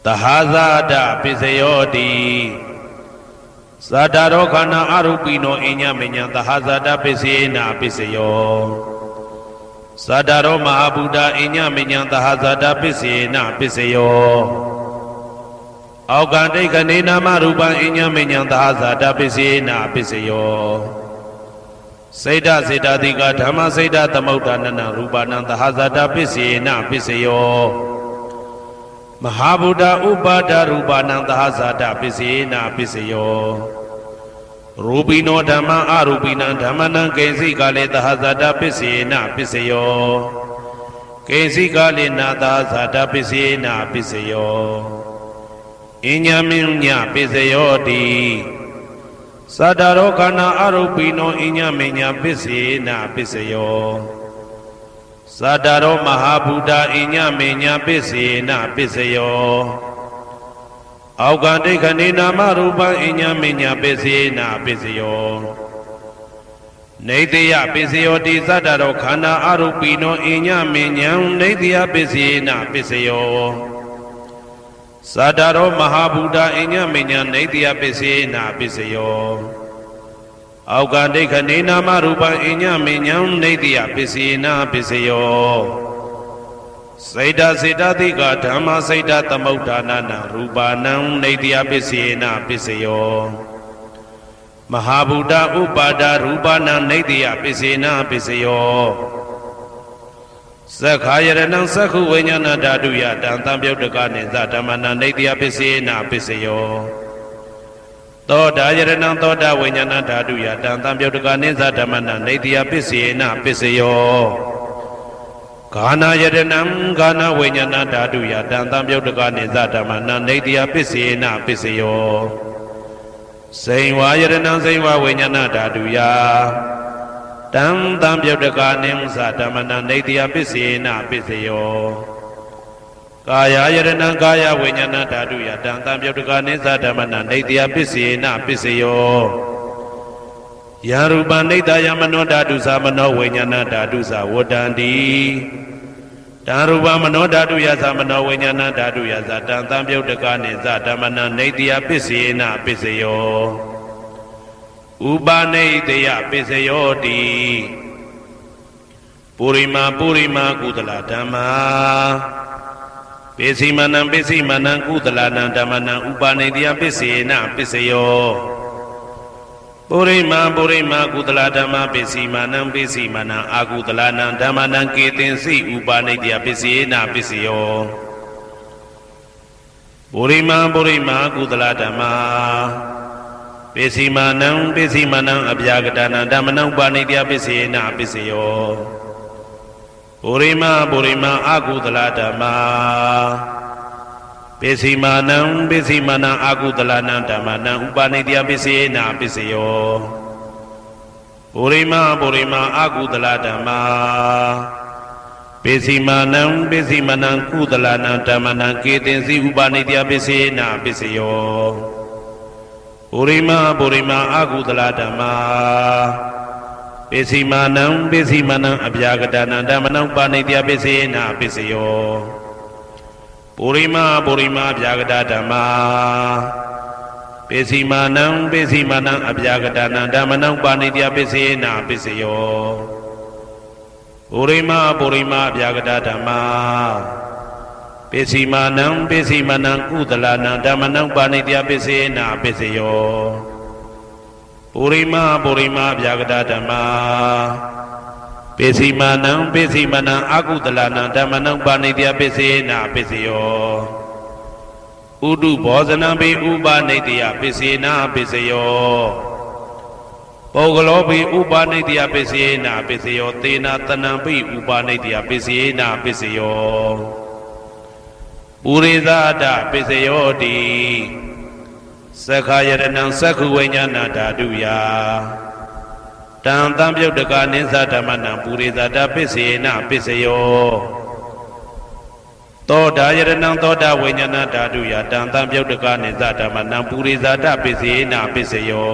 Tahazada Pisayo Di Sadaro Kana Arupino Inya Menya Tahazada Pisina Pisayo Sadaro Mahabuddha Inya Menya Tahazada Pisina Pisayo Augante Kanina Marupa Inya Menya Tahazada Pisina Pisayo Seda Dika Dhamma Seda Tamautanana Rupanam Tahazada Pisina Pisayo Mahabuddha Upada Rupanam Tahazada Pisina Pisayo Rupino Dhamma Arupinam Dhammanam Kensi Kale Tahazada Pisina Pisayo Kensi Kale Tahazada Pisina Pisayo Inya Minya Pisayo Di Sadaro Kana Arupino Inya Minya Pisina Pisayo Sadaro Mahabuddha Inya Minya Pisina Pisayo Augante Kanina Marupa Inya Minya Pisina Pisayo Naitya Pisayo Di Sadaro Kana Arupino Inya Minya Naitya Pisina Pisayo Sadaro Mahabuddha Inya Minya Naitya Pisina Pisayo Augante Kanina Marupa Inya Minya Naitya Pisina Pisayo Seda Tika Dhamma Seda Tamautanana Rupanam Naitya Pisina Pisayo Mahabuddha Upada Rupanam Naitya Pisina Pisayo Sakhayaranam Sakhu Vijnana Dhatu Ya Dantam Yoduka Niza Dhammananta Naitya Pisina Pisayo Toda Vijnana Dhatu Ya Dantam Yoduka Niza Dhammananta Naitya Pisina Pisayo Kana Vijnana Dhatu Ya Dantam Yoduka Niza Dhammananta Naitya Pisina Pisayo စိန်ဝါယရဏံစိန်ဝါဝိညာဏဓာတုယတံတံပြုတ်တကာနိသဓမ္မနံနေတယပစ္စေနပစ္စယောကာယယရဏံကာယဝိညာဏဓာတုယတံတံပြုတ်တကာနိသဓမ္မနံနေတယပစ္စေနပစ္စယောယရူပနိတယမနောဓာတုသမနောဝိညာဏဓာတုသဝတ္တန္တိတံရူပမနောဓာတုယသမနောဝိညာဏဓာတုယသတံတံပြုတ်တကာနိသဓမ္မနံနေတယပစ္စေနပစ္စယောဥပါနေတယပစ္စယောတိပုရိမာကုသလဓမ္မာပိစိမနံကုသလနံဓမ္မနံဥပါနေတယပစ္စေနပစ္စယောပုရိမာကုသလဓမ္မာပိစိမနံအာကုသလနံဓမ္မနံကေတင်စိဥပါနေတယပစ္စေနပစ္စယောပုရိမာကုသလဓမ္မာပိစိမနံအဗျာကတနာဓမ္မနံဥပါနေတယပစ္စေနပစ္စယောပုရိမာအာကုသလဓမ္မာပိစိမနံအာကုသလနံဓမ္မနံဥပါနေတယပစ္စေနပစ္စယောပုရိမာအာကုသလဓမ္မာပိစိမနံကုသလနံဓမ္မနံကေတင်စီဥပါနေတယပစ္စေနပစ္စယောပုရိမာအာကုသလဓမ္မာပိစိမနံအဗျာကတနာဓမ္မနံပါဏိတယပစ္စေနပစ္စယောပုရိမာအဗျာကတဓမ္မာပိစိမနံအဗျာကတနာဓမ္မနံပါဏိတယပစ္စေနပစ္စယောပုရိမာအဗျာကတဓမ္မာပိစိမနံကုသလနံဓမ္မနံပါဏိတယပစ္စေနပစ္စယောပုရိမာအဗျာကတဓမ္မာပိစိမနံအာကုသလနံဓမ္မနံပါဏိတယပစ္စေနပစ္စယောဥဒုဘောဇနံပိဥပါနေတယပစ္စေနပစ္စယောပုဂ္ဂလောပိဥပါနေတယပစ္စေနပစ္စယောသေနတနံပိဥပါနေတယပစ္စေနပစ္စယောပုရိသဒပစ္စယောတိသက္ခာယရဏံသက္ခုဝိညာဏဓာတုယတံတံပြုတ်တကာနိသဓမ္မနံပုရိသဒပစ္စေနပစ္စယောသောတာယရဏံသောတာဝိညာဏဓာတုယတံတံပြုတ်တကာနိသဓမ္မနံပုရိသဒပစ္စေနပစ္စယော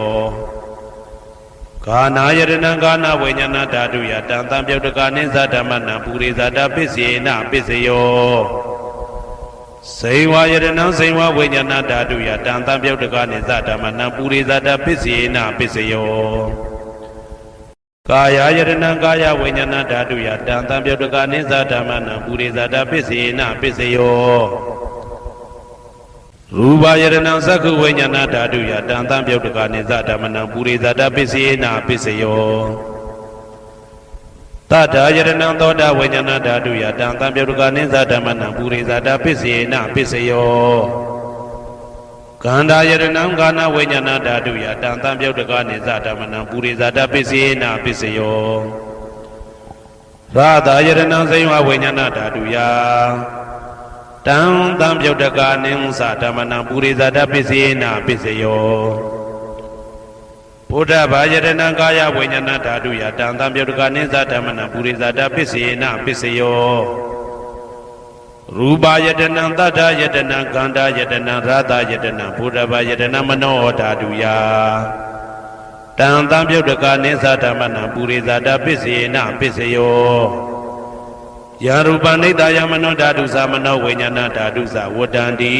ဂာနာယရဏံဂာနာဝိညာဏဓာတုယတံတံပြုတ်တကာနိသဓမ္မနံပုရိသဒပစ္စေနပစ္စယောစိန်ဝါယရဏံစိန်ဝါဝိညာဏဓာတုယတံတံပြုတ်တကာနိသဓမ္မနံပုရိသဒပစ္စေနပစ္စယောကာယယရဏံကာယဝိညာဏဓာတုယတံတံပြုတ်တကာနိသဓမ္မနံပုရိသဒပစ္စေနပစ္စယောရူပယရဏံသက္ခုဝိညာဏဓာတုယတံတံပြုတ်တကာနိသဓမ္မနံပုရိသဒပစ္စေနပစ္စယောတထာယရဏံသောတာဝိညာဏဓာတုယတံတံပြုတ်တကာနိသဓမ္မနံပုရိသဒပစ္စေနပစ္စယောကန္တာယရဏံကာနဝိညာဏဓာတုယတံတံပြုတ်တကာနိသဓမ္မနံပုရိသဒပစ္စေနပစ္စယောရာသာယရဏံစိဝဝိညာဏဓာတုယတံတံပြုတ်တကာနိသဓမ္မနံပုရိသဒပစ္စေနပစ္စယောဘုဒ္ဓဘာယတနာကာယဝိညာဏဓာတုယတံတံပြုတ်တကာနိသဓမ္မနံပုရိသဒပစ္စေနပစ္စယောရူပယတနာသတ္တယတနာကန္တာယတနာရာသယတနာဘုဒ္ဓဘာယတနာမနောဓာတုယတံတံပြုတ်တကာနိသဓမ္မနံပုရိသဒပစ္စေနပစ္စယောယရူပနိတယမနောဓာတုသမနောဝိညာဏဓာတုသဝတ္တန္တိ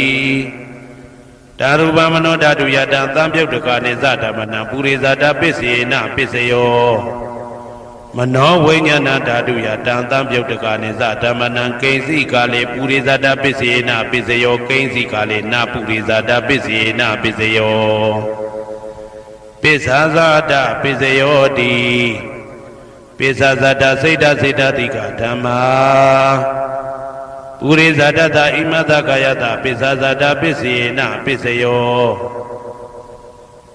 ဓာရူပမနောဓာတုယတံတံပြုတ်တကာနိသဓမ္မနံပုရိသဒပစ္စေနပစ္စယောမနောဝိညာဏဓာတုယတံတံပြုတ်တကာနိသဓမ္မနံကိဉ္စီကာလေပုရိသဒပစ္စေနပစ္စယောကိဉ္စီကာလေနပုရိသဒပစ္စေနပစ္စယောပစ္ဆာဇာတပစ္စယောတိပိစ္ဆာဇတစိတ်တတိကဓမ္မာပုရိသတတဣမတကာယတပိစ္ဆာဇတပစ္စေနပစ္စယော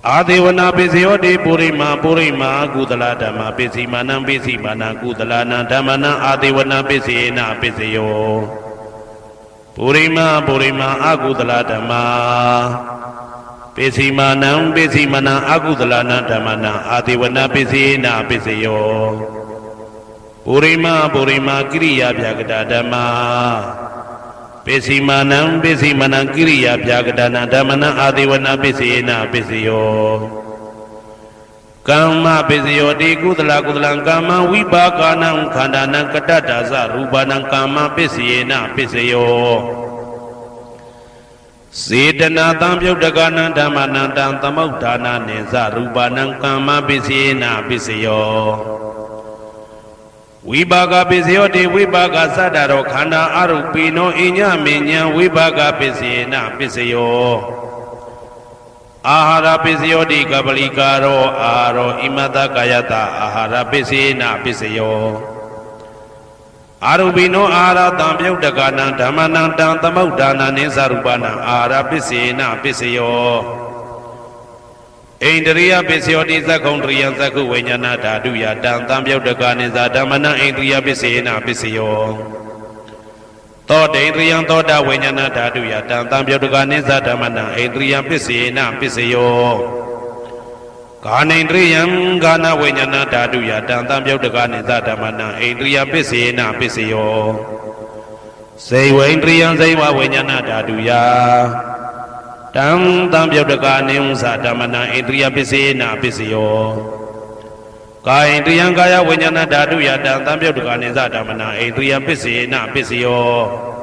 အာဒေဝနာပစ္စယောတိပုရိမာကုသလဓမ္မာပိစိမာနံကုသလနာဓမ္မနံအာဒေဝနာပစ္စေနပစ္စယောပုရိမာအကုသလဓမ္မာ ပိစီမာနံပိစီမနံအကုသလနာဓမ္မနာအာတိဝနာပိစီနာပိစယောပုရိမကိရိယာဗျာကတာဓမ္မာပိစီမာနံပိစီမနံကိရိယာဗျာကတာနာဓမ္မနာအာတိဝနာပိစီနာပိစယောကမ္မပိစယောတိကုသလကမ္မဝိပါကနံခန္ဓာနံကတ္တဒါသရူပနံကမ္မပိစီနာပိစယောစေတနာတံပြုတ်တကနံဓမ္မနံတံသမုဋ္ဌာနာနေသရူပနံကမ္မပိစေနာပိစယောဝိပါကပိစယောတိဝိပါကသတ္တရောခန္ဓာအရုပိနောအညမေညံဝိပါကပိစေနာပိစယောအာဟာရပိစယောတိကပလိကာရောအာရောဣမတကာယတအာဟာရပိစေနာပိစယောအာရုပိနောအာရတံပြုတ်တကနံဓမ္မနံတံသမုဋ္ဌာနာနိသရူပနံအာရပိစေနပိစယောဣန္ဒရိယပိစယောတိသက္ကုံတရိယသက္ခုဝိညာဏဓာတုယတံတံပြုတ်တကနိသဓမ္မနံဣန္ဒရိယပိစေနပိစယောသောတေန္ဒရိယသောတဝိညာဏဓာတုယတံတံပြုတ်တကနိသဓမ္မနံဣန္ဒရိယပိစေနပိစယောကာနိန္ဒရိယံကာနဝိညာဏဓာတုယတံတံပြုတ်တကနိသဓမ္မနံဣန္ဒရိယပိစေနပိစယောဇေဝိန္ဒရိယံဇေဝဝိညာဏဓာတုယတံတံပြုတ်တကနိဥ္စဓမ္မနံဣန္ဒရိယပိစေနပိစယောကာယိန္ဒရိယံကာယဝိညာဏဓာတုယတံတံပြုတ်တကနိသဓမ္မနံဣန္ဒရိယပိစေနပိစယော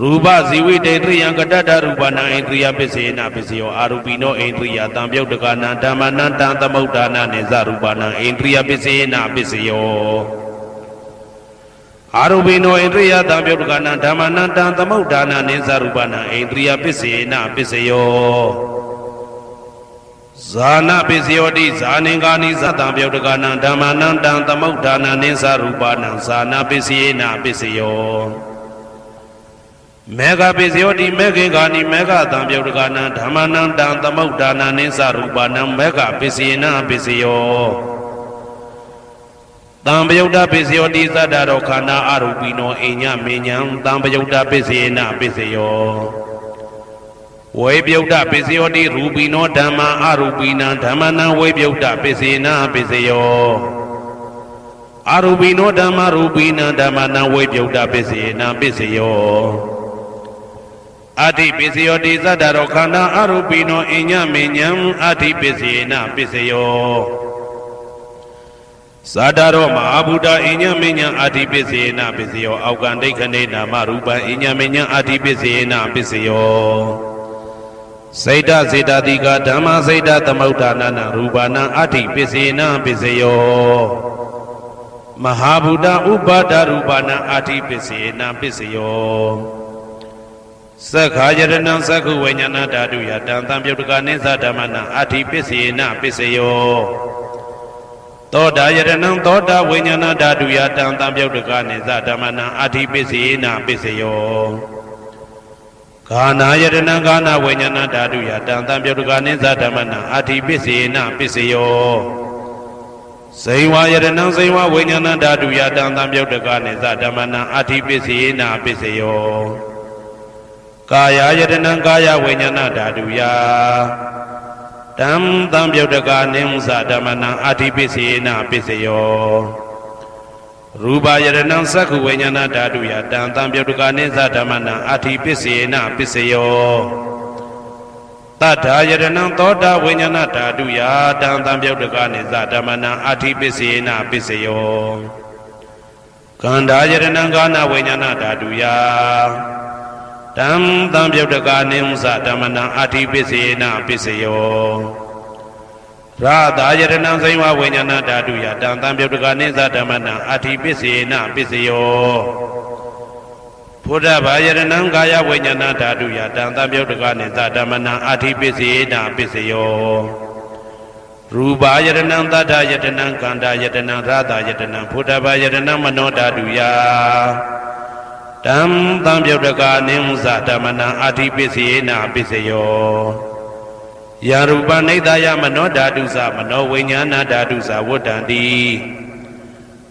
ရူပဇီဝိတေတ္ရိယံကတ္တရူပနံဣန္ဒရိယပိစေနပိစယောအာရူပိနောဣန္ဒရိယတံပြုတ်တကနံဓမ္မနံတံသမုဋ္ဌာနာနေသရူပနံဣန္ဒရိယပိစေနပိစယောအာရူပိနောဣန္ဒရိယတံပြုတ်တကနံဓမ္မနံတံသမုဋ္ဌာနာနေသရူပနံဣန္ဒရိယပိစေနပိစယောဇာနာပိစယောတိဇာနိကာနိသတံပြုတ်တကနံဓမ္မနံတံသမုဋ္ဌာနာနေသရူပနံဇာနာပိစေနပိစယောမေဃပိစယောတိမေခေကာနိမေဃတံပြုတ်တကနံဓမ္မနံတံသမုဋ္ဌာနာနိသရူပနံမေဃပိစေနပိစယောတံပယုတ်တပိစယောတိသတ္တရောခန္ဓာအရူပိနောအိညမေညံတံပယုတ်တပိစေနပိစယောဝေပယုတ်တပိစယောတိရူပိနောဓမ္မာအရူပိနံဓမ္မနံဝေပယုတ်တပိစေနပိစယောအရူပိနောဓမ္မာရူပိနံဓမ္မနံဝေပယုတ်တပိစေနပိစယောအဋ္ဌိပိစယောတိသတ္တရောခန္ဓာအရူပိနောအိညမေညံအဋ္ဌိပိစေနပိစယောသတ္တရောမဟာဗုဒ္ဓအိညမေညံအဋ္ဌိပိစေနပိစယောအောက်ကံဒိဋ္ဌနေနာမရူပံအိညမေညံအဋ္ဌိပိစေနပိစယောစေတစေတတိကဓမ္မစေတသမုဋ္ဌာနာနရူပနာအဋ္ဌိပိစေနပိစယောမဟာဗုဒ္ဓဥပါဒရူပနာအဋ္ဌိပိစေနပိစယောသက္ခာယတနံသက္ခုဝိညာဏဓာတုယတံတံပြုတ်တကနိသဓမ္မနံအဋ္ဌိပိစေနပိစယောသောတာယတနံသောတာဝိညာဏဓာတုယတံတံပြုတ်တကနိသဓမ္မနံအဋ္ဌိပိစေနပိစယောဂာနာယတနံဂာနာဝိညာဏဓာတုယတံတံပြုတ်တကနိသဓမ္မနံအဋ္ဌိပိစေနပိစယောဇေဝယတနံဇေဝဝိညာဏဓာတုယတံတံပြုတ်တကနိသဓမ္မနံအဋ္ဌိပိစေနပိစယောကာယယတနံကာယဝိညာဏဓာတုယတံတံပြုတ်တကနိဥ္စဓမ္မနံအဋ္ဌိပိစေနပိစယောရူပယတနံသက္ခုဝိညာဏဓာတုယတံတံပြုတ်တကနိသဓမ္မနံအဋ္ဌိပိစေနပိစယောတတ္ထာယတနံသောတာဝိညာဏဓာတုယတံတံပြုတ်တကနိသဓမ္မနံအဋ္ဌိပိစေနပိစယောကန္ဓာယတနံကာနဝိညာဏဓာတုယတံတံပြုတ်တကနိဥ္စဓမ္မနံအဋ္ဌိပိစေနပိစယောရာသာယတနံဇိဝဝိညာဏဓာတုယတံတံပြုတ်တကနိသဓမ္မနံအဋ္ဌိပိစေနပိစယောဘုဒ္ဓဘာယတနံကာယဝိညာဏဓာတုယတံတံပြုတ်တကနိသဓမ္မနံအဋ္ဌိပိစေနပိစယောရူပယတနံသတ္တယတနံကန္တာယတနံရာသာယတနံဘုဒ္ဓဘာယတနံမနောဓာတုယတံတံပြုတ်တကနိဥ္စဓမ္မနံအဋ္ဌိပိစေနပိစယောယာရူပနိဒာယမနောဓာတုသမနောဝိညာဏဓာတုသဝတ္တံတိ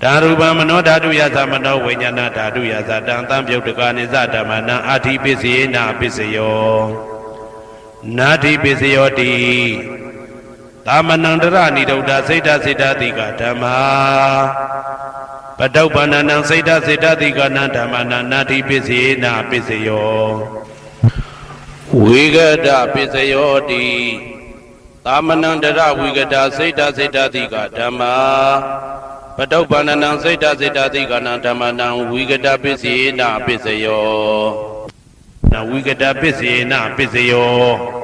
ဓာရူပမနောဓာတုယသမနောဝိညာဏဓာတုယသတံတံပြုတ်တကနိသဓမ္မနံအဋ္ဌိပိစေနပိစယော နာတိပစ္စယောတိသာမဏံတရဏိဒုဒ္ဓစိတ်တစေတတိကဓမ္မာပတုပ္ပန္နံစိတ်တစေတတိကနာဓမ္မနာနာတိပစ္စေနာပစ္စယောဝိဂဒပစ္စယောတိသာမဏံတရဝိဂဒစိတ်တစေတတိကဓမ္မာပတုပ္ပန္နံစိတ်တစေတတိကနာဓမ္မနာဝိဂဒပစ္စေနာပစ္စယောနာဝိဂဒပစ္စေနာပစ္စယော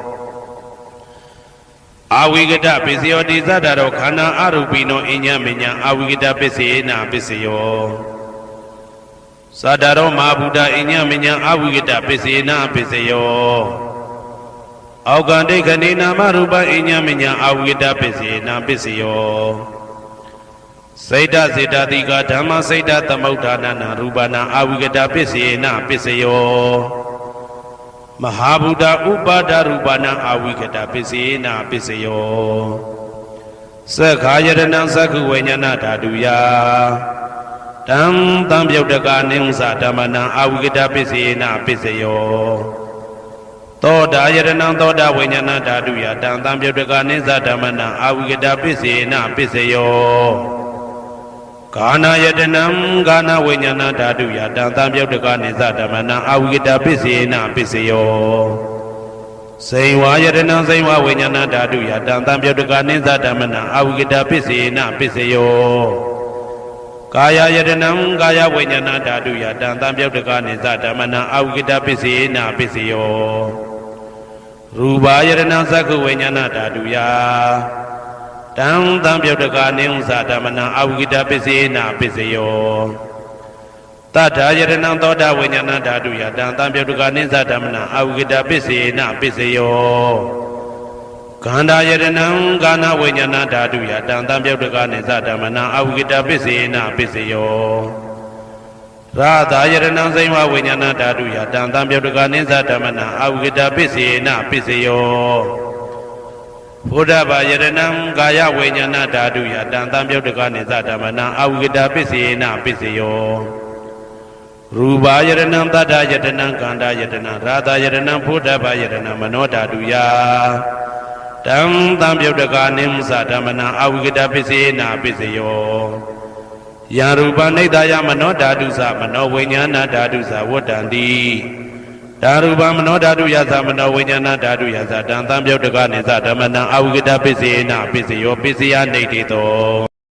အဝိကတပစ္စယောတိသတ္တရောခန္ဓာအရူပိနောအညမညာအဝိကတပစ္စေနာပစ္စယောသတ္တရောမဟာဗုဒ္ဓအညမညာအဝိကတပစ္စေနာပစ္စယောအောက်ကန္တိခဏိနာမရူပအညမညာအဝိကတပစ္စေနာပစ္စယောစိတ်တစေတတိကဓမ္မစိတ်တသမုဋ္ဌာနာနာရူပနာအဝိကတပစ္စေနာပစ္စယောမဟာဗုဒ္ဓဥပါဒရူပနာအဝိကတပစ္စေနာပစ္စယောသက္ခာယတနံသက္ခုဝိညာဏဓာတုယတံတံပြုတ်တကနိဥ္စဓမ္မနံအဝိကတပစ္စေနာပစ္စယောသောတာယတနံသောတာဝိညာဏဓာတုယတံတံပြုတ်တကနိစ္စဓမ္မနံအဝိကတပစ္စေနာပစ္စယောကာနာယတနံကာနာဝိညာဏဓာတုယတံတံပြုတ်တကနိစ္စဓမ္မနံအဝိကတပစ္စေနာပစ္စယောစိံဝါယတနံစိံဝဝိညာဏဓာတုယတံတံပြုတ်တကနိစ္စဓမ္မနံအဝိကတပစ္စေနာပစ္စယောကာယယတနံကာယဝိညာဏဓာတုယတံတံပြုတ်တကနိစ္စဓမ္မနံအဝိကတပစ္စေနာပစ္စယောရူပါယတနံသက္ခုဝိညာဏဓာတုယတံတံပြုတ်တကနိဥ္စဓမ္မနံအဝိကတပစ္စေနာပစ္စယောတထာယတနံသောတာဝိညာဏဓာတုယတံတံပြုတ်တကနိစ္စဓမ္မနံအဝိကတပစ္စေနာပစ္စယောခန္ဓာယတနံကာနဝိညာဏဓာတုယတံတံပြုတ်တကနိစ္စဓမ္မနံအဝိကတပစ္စေနာပစ္စယောရာသာယတနံစိံဝဝိညာဏဓာတုယတံတံပြုတ်တကနိစ္စဓမ္မနံအဝိကတပစ္စေနာပစ္စယောဘုဒ္ဓဘာယတနံကာယဝိညာဏဓာတုယတံတံပြုတ်တကနိစ္စဓမ္မနံအဝိကတပစ္စေနာပစ္စယောရူပါယတနံတတ္တယတနံကန္တာယတနံရာသယတနံဘုဒ္ဓဘာယတနံမနောဓာတုယတံတံပြုတ်တကနိစ္စဓမ္မနံအဝိကတပစ္စေနာပစ္စယောယံရူပနိဒာယမနောဓာတုသမနောဝိညာဏဓာတုသဝတ္တံတိဓာရူပမနောဓာတုယသမနောဝိညာဏဓာတုယသတံတံပြုတ်တကနိစ္စဓမ္မနံအဝိကတပစ္စေနာပစ္စယောပစ္စယနေတိတော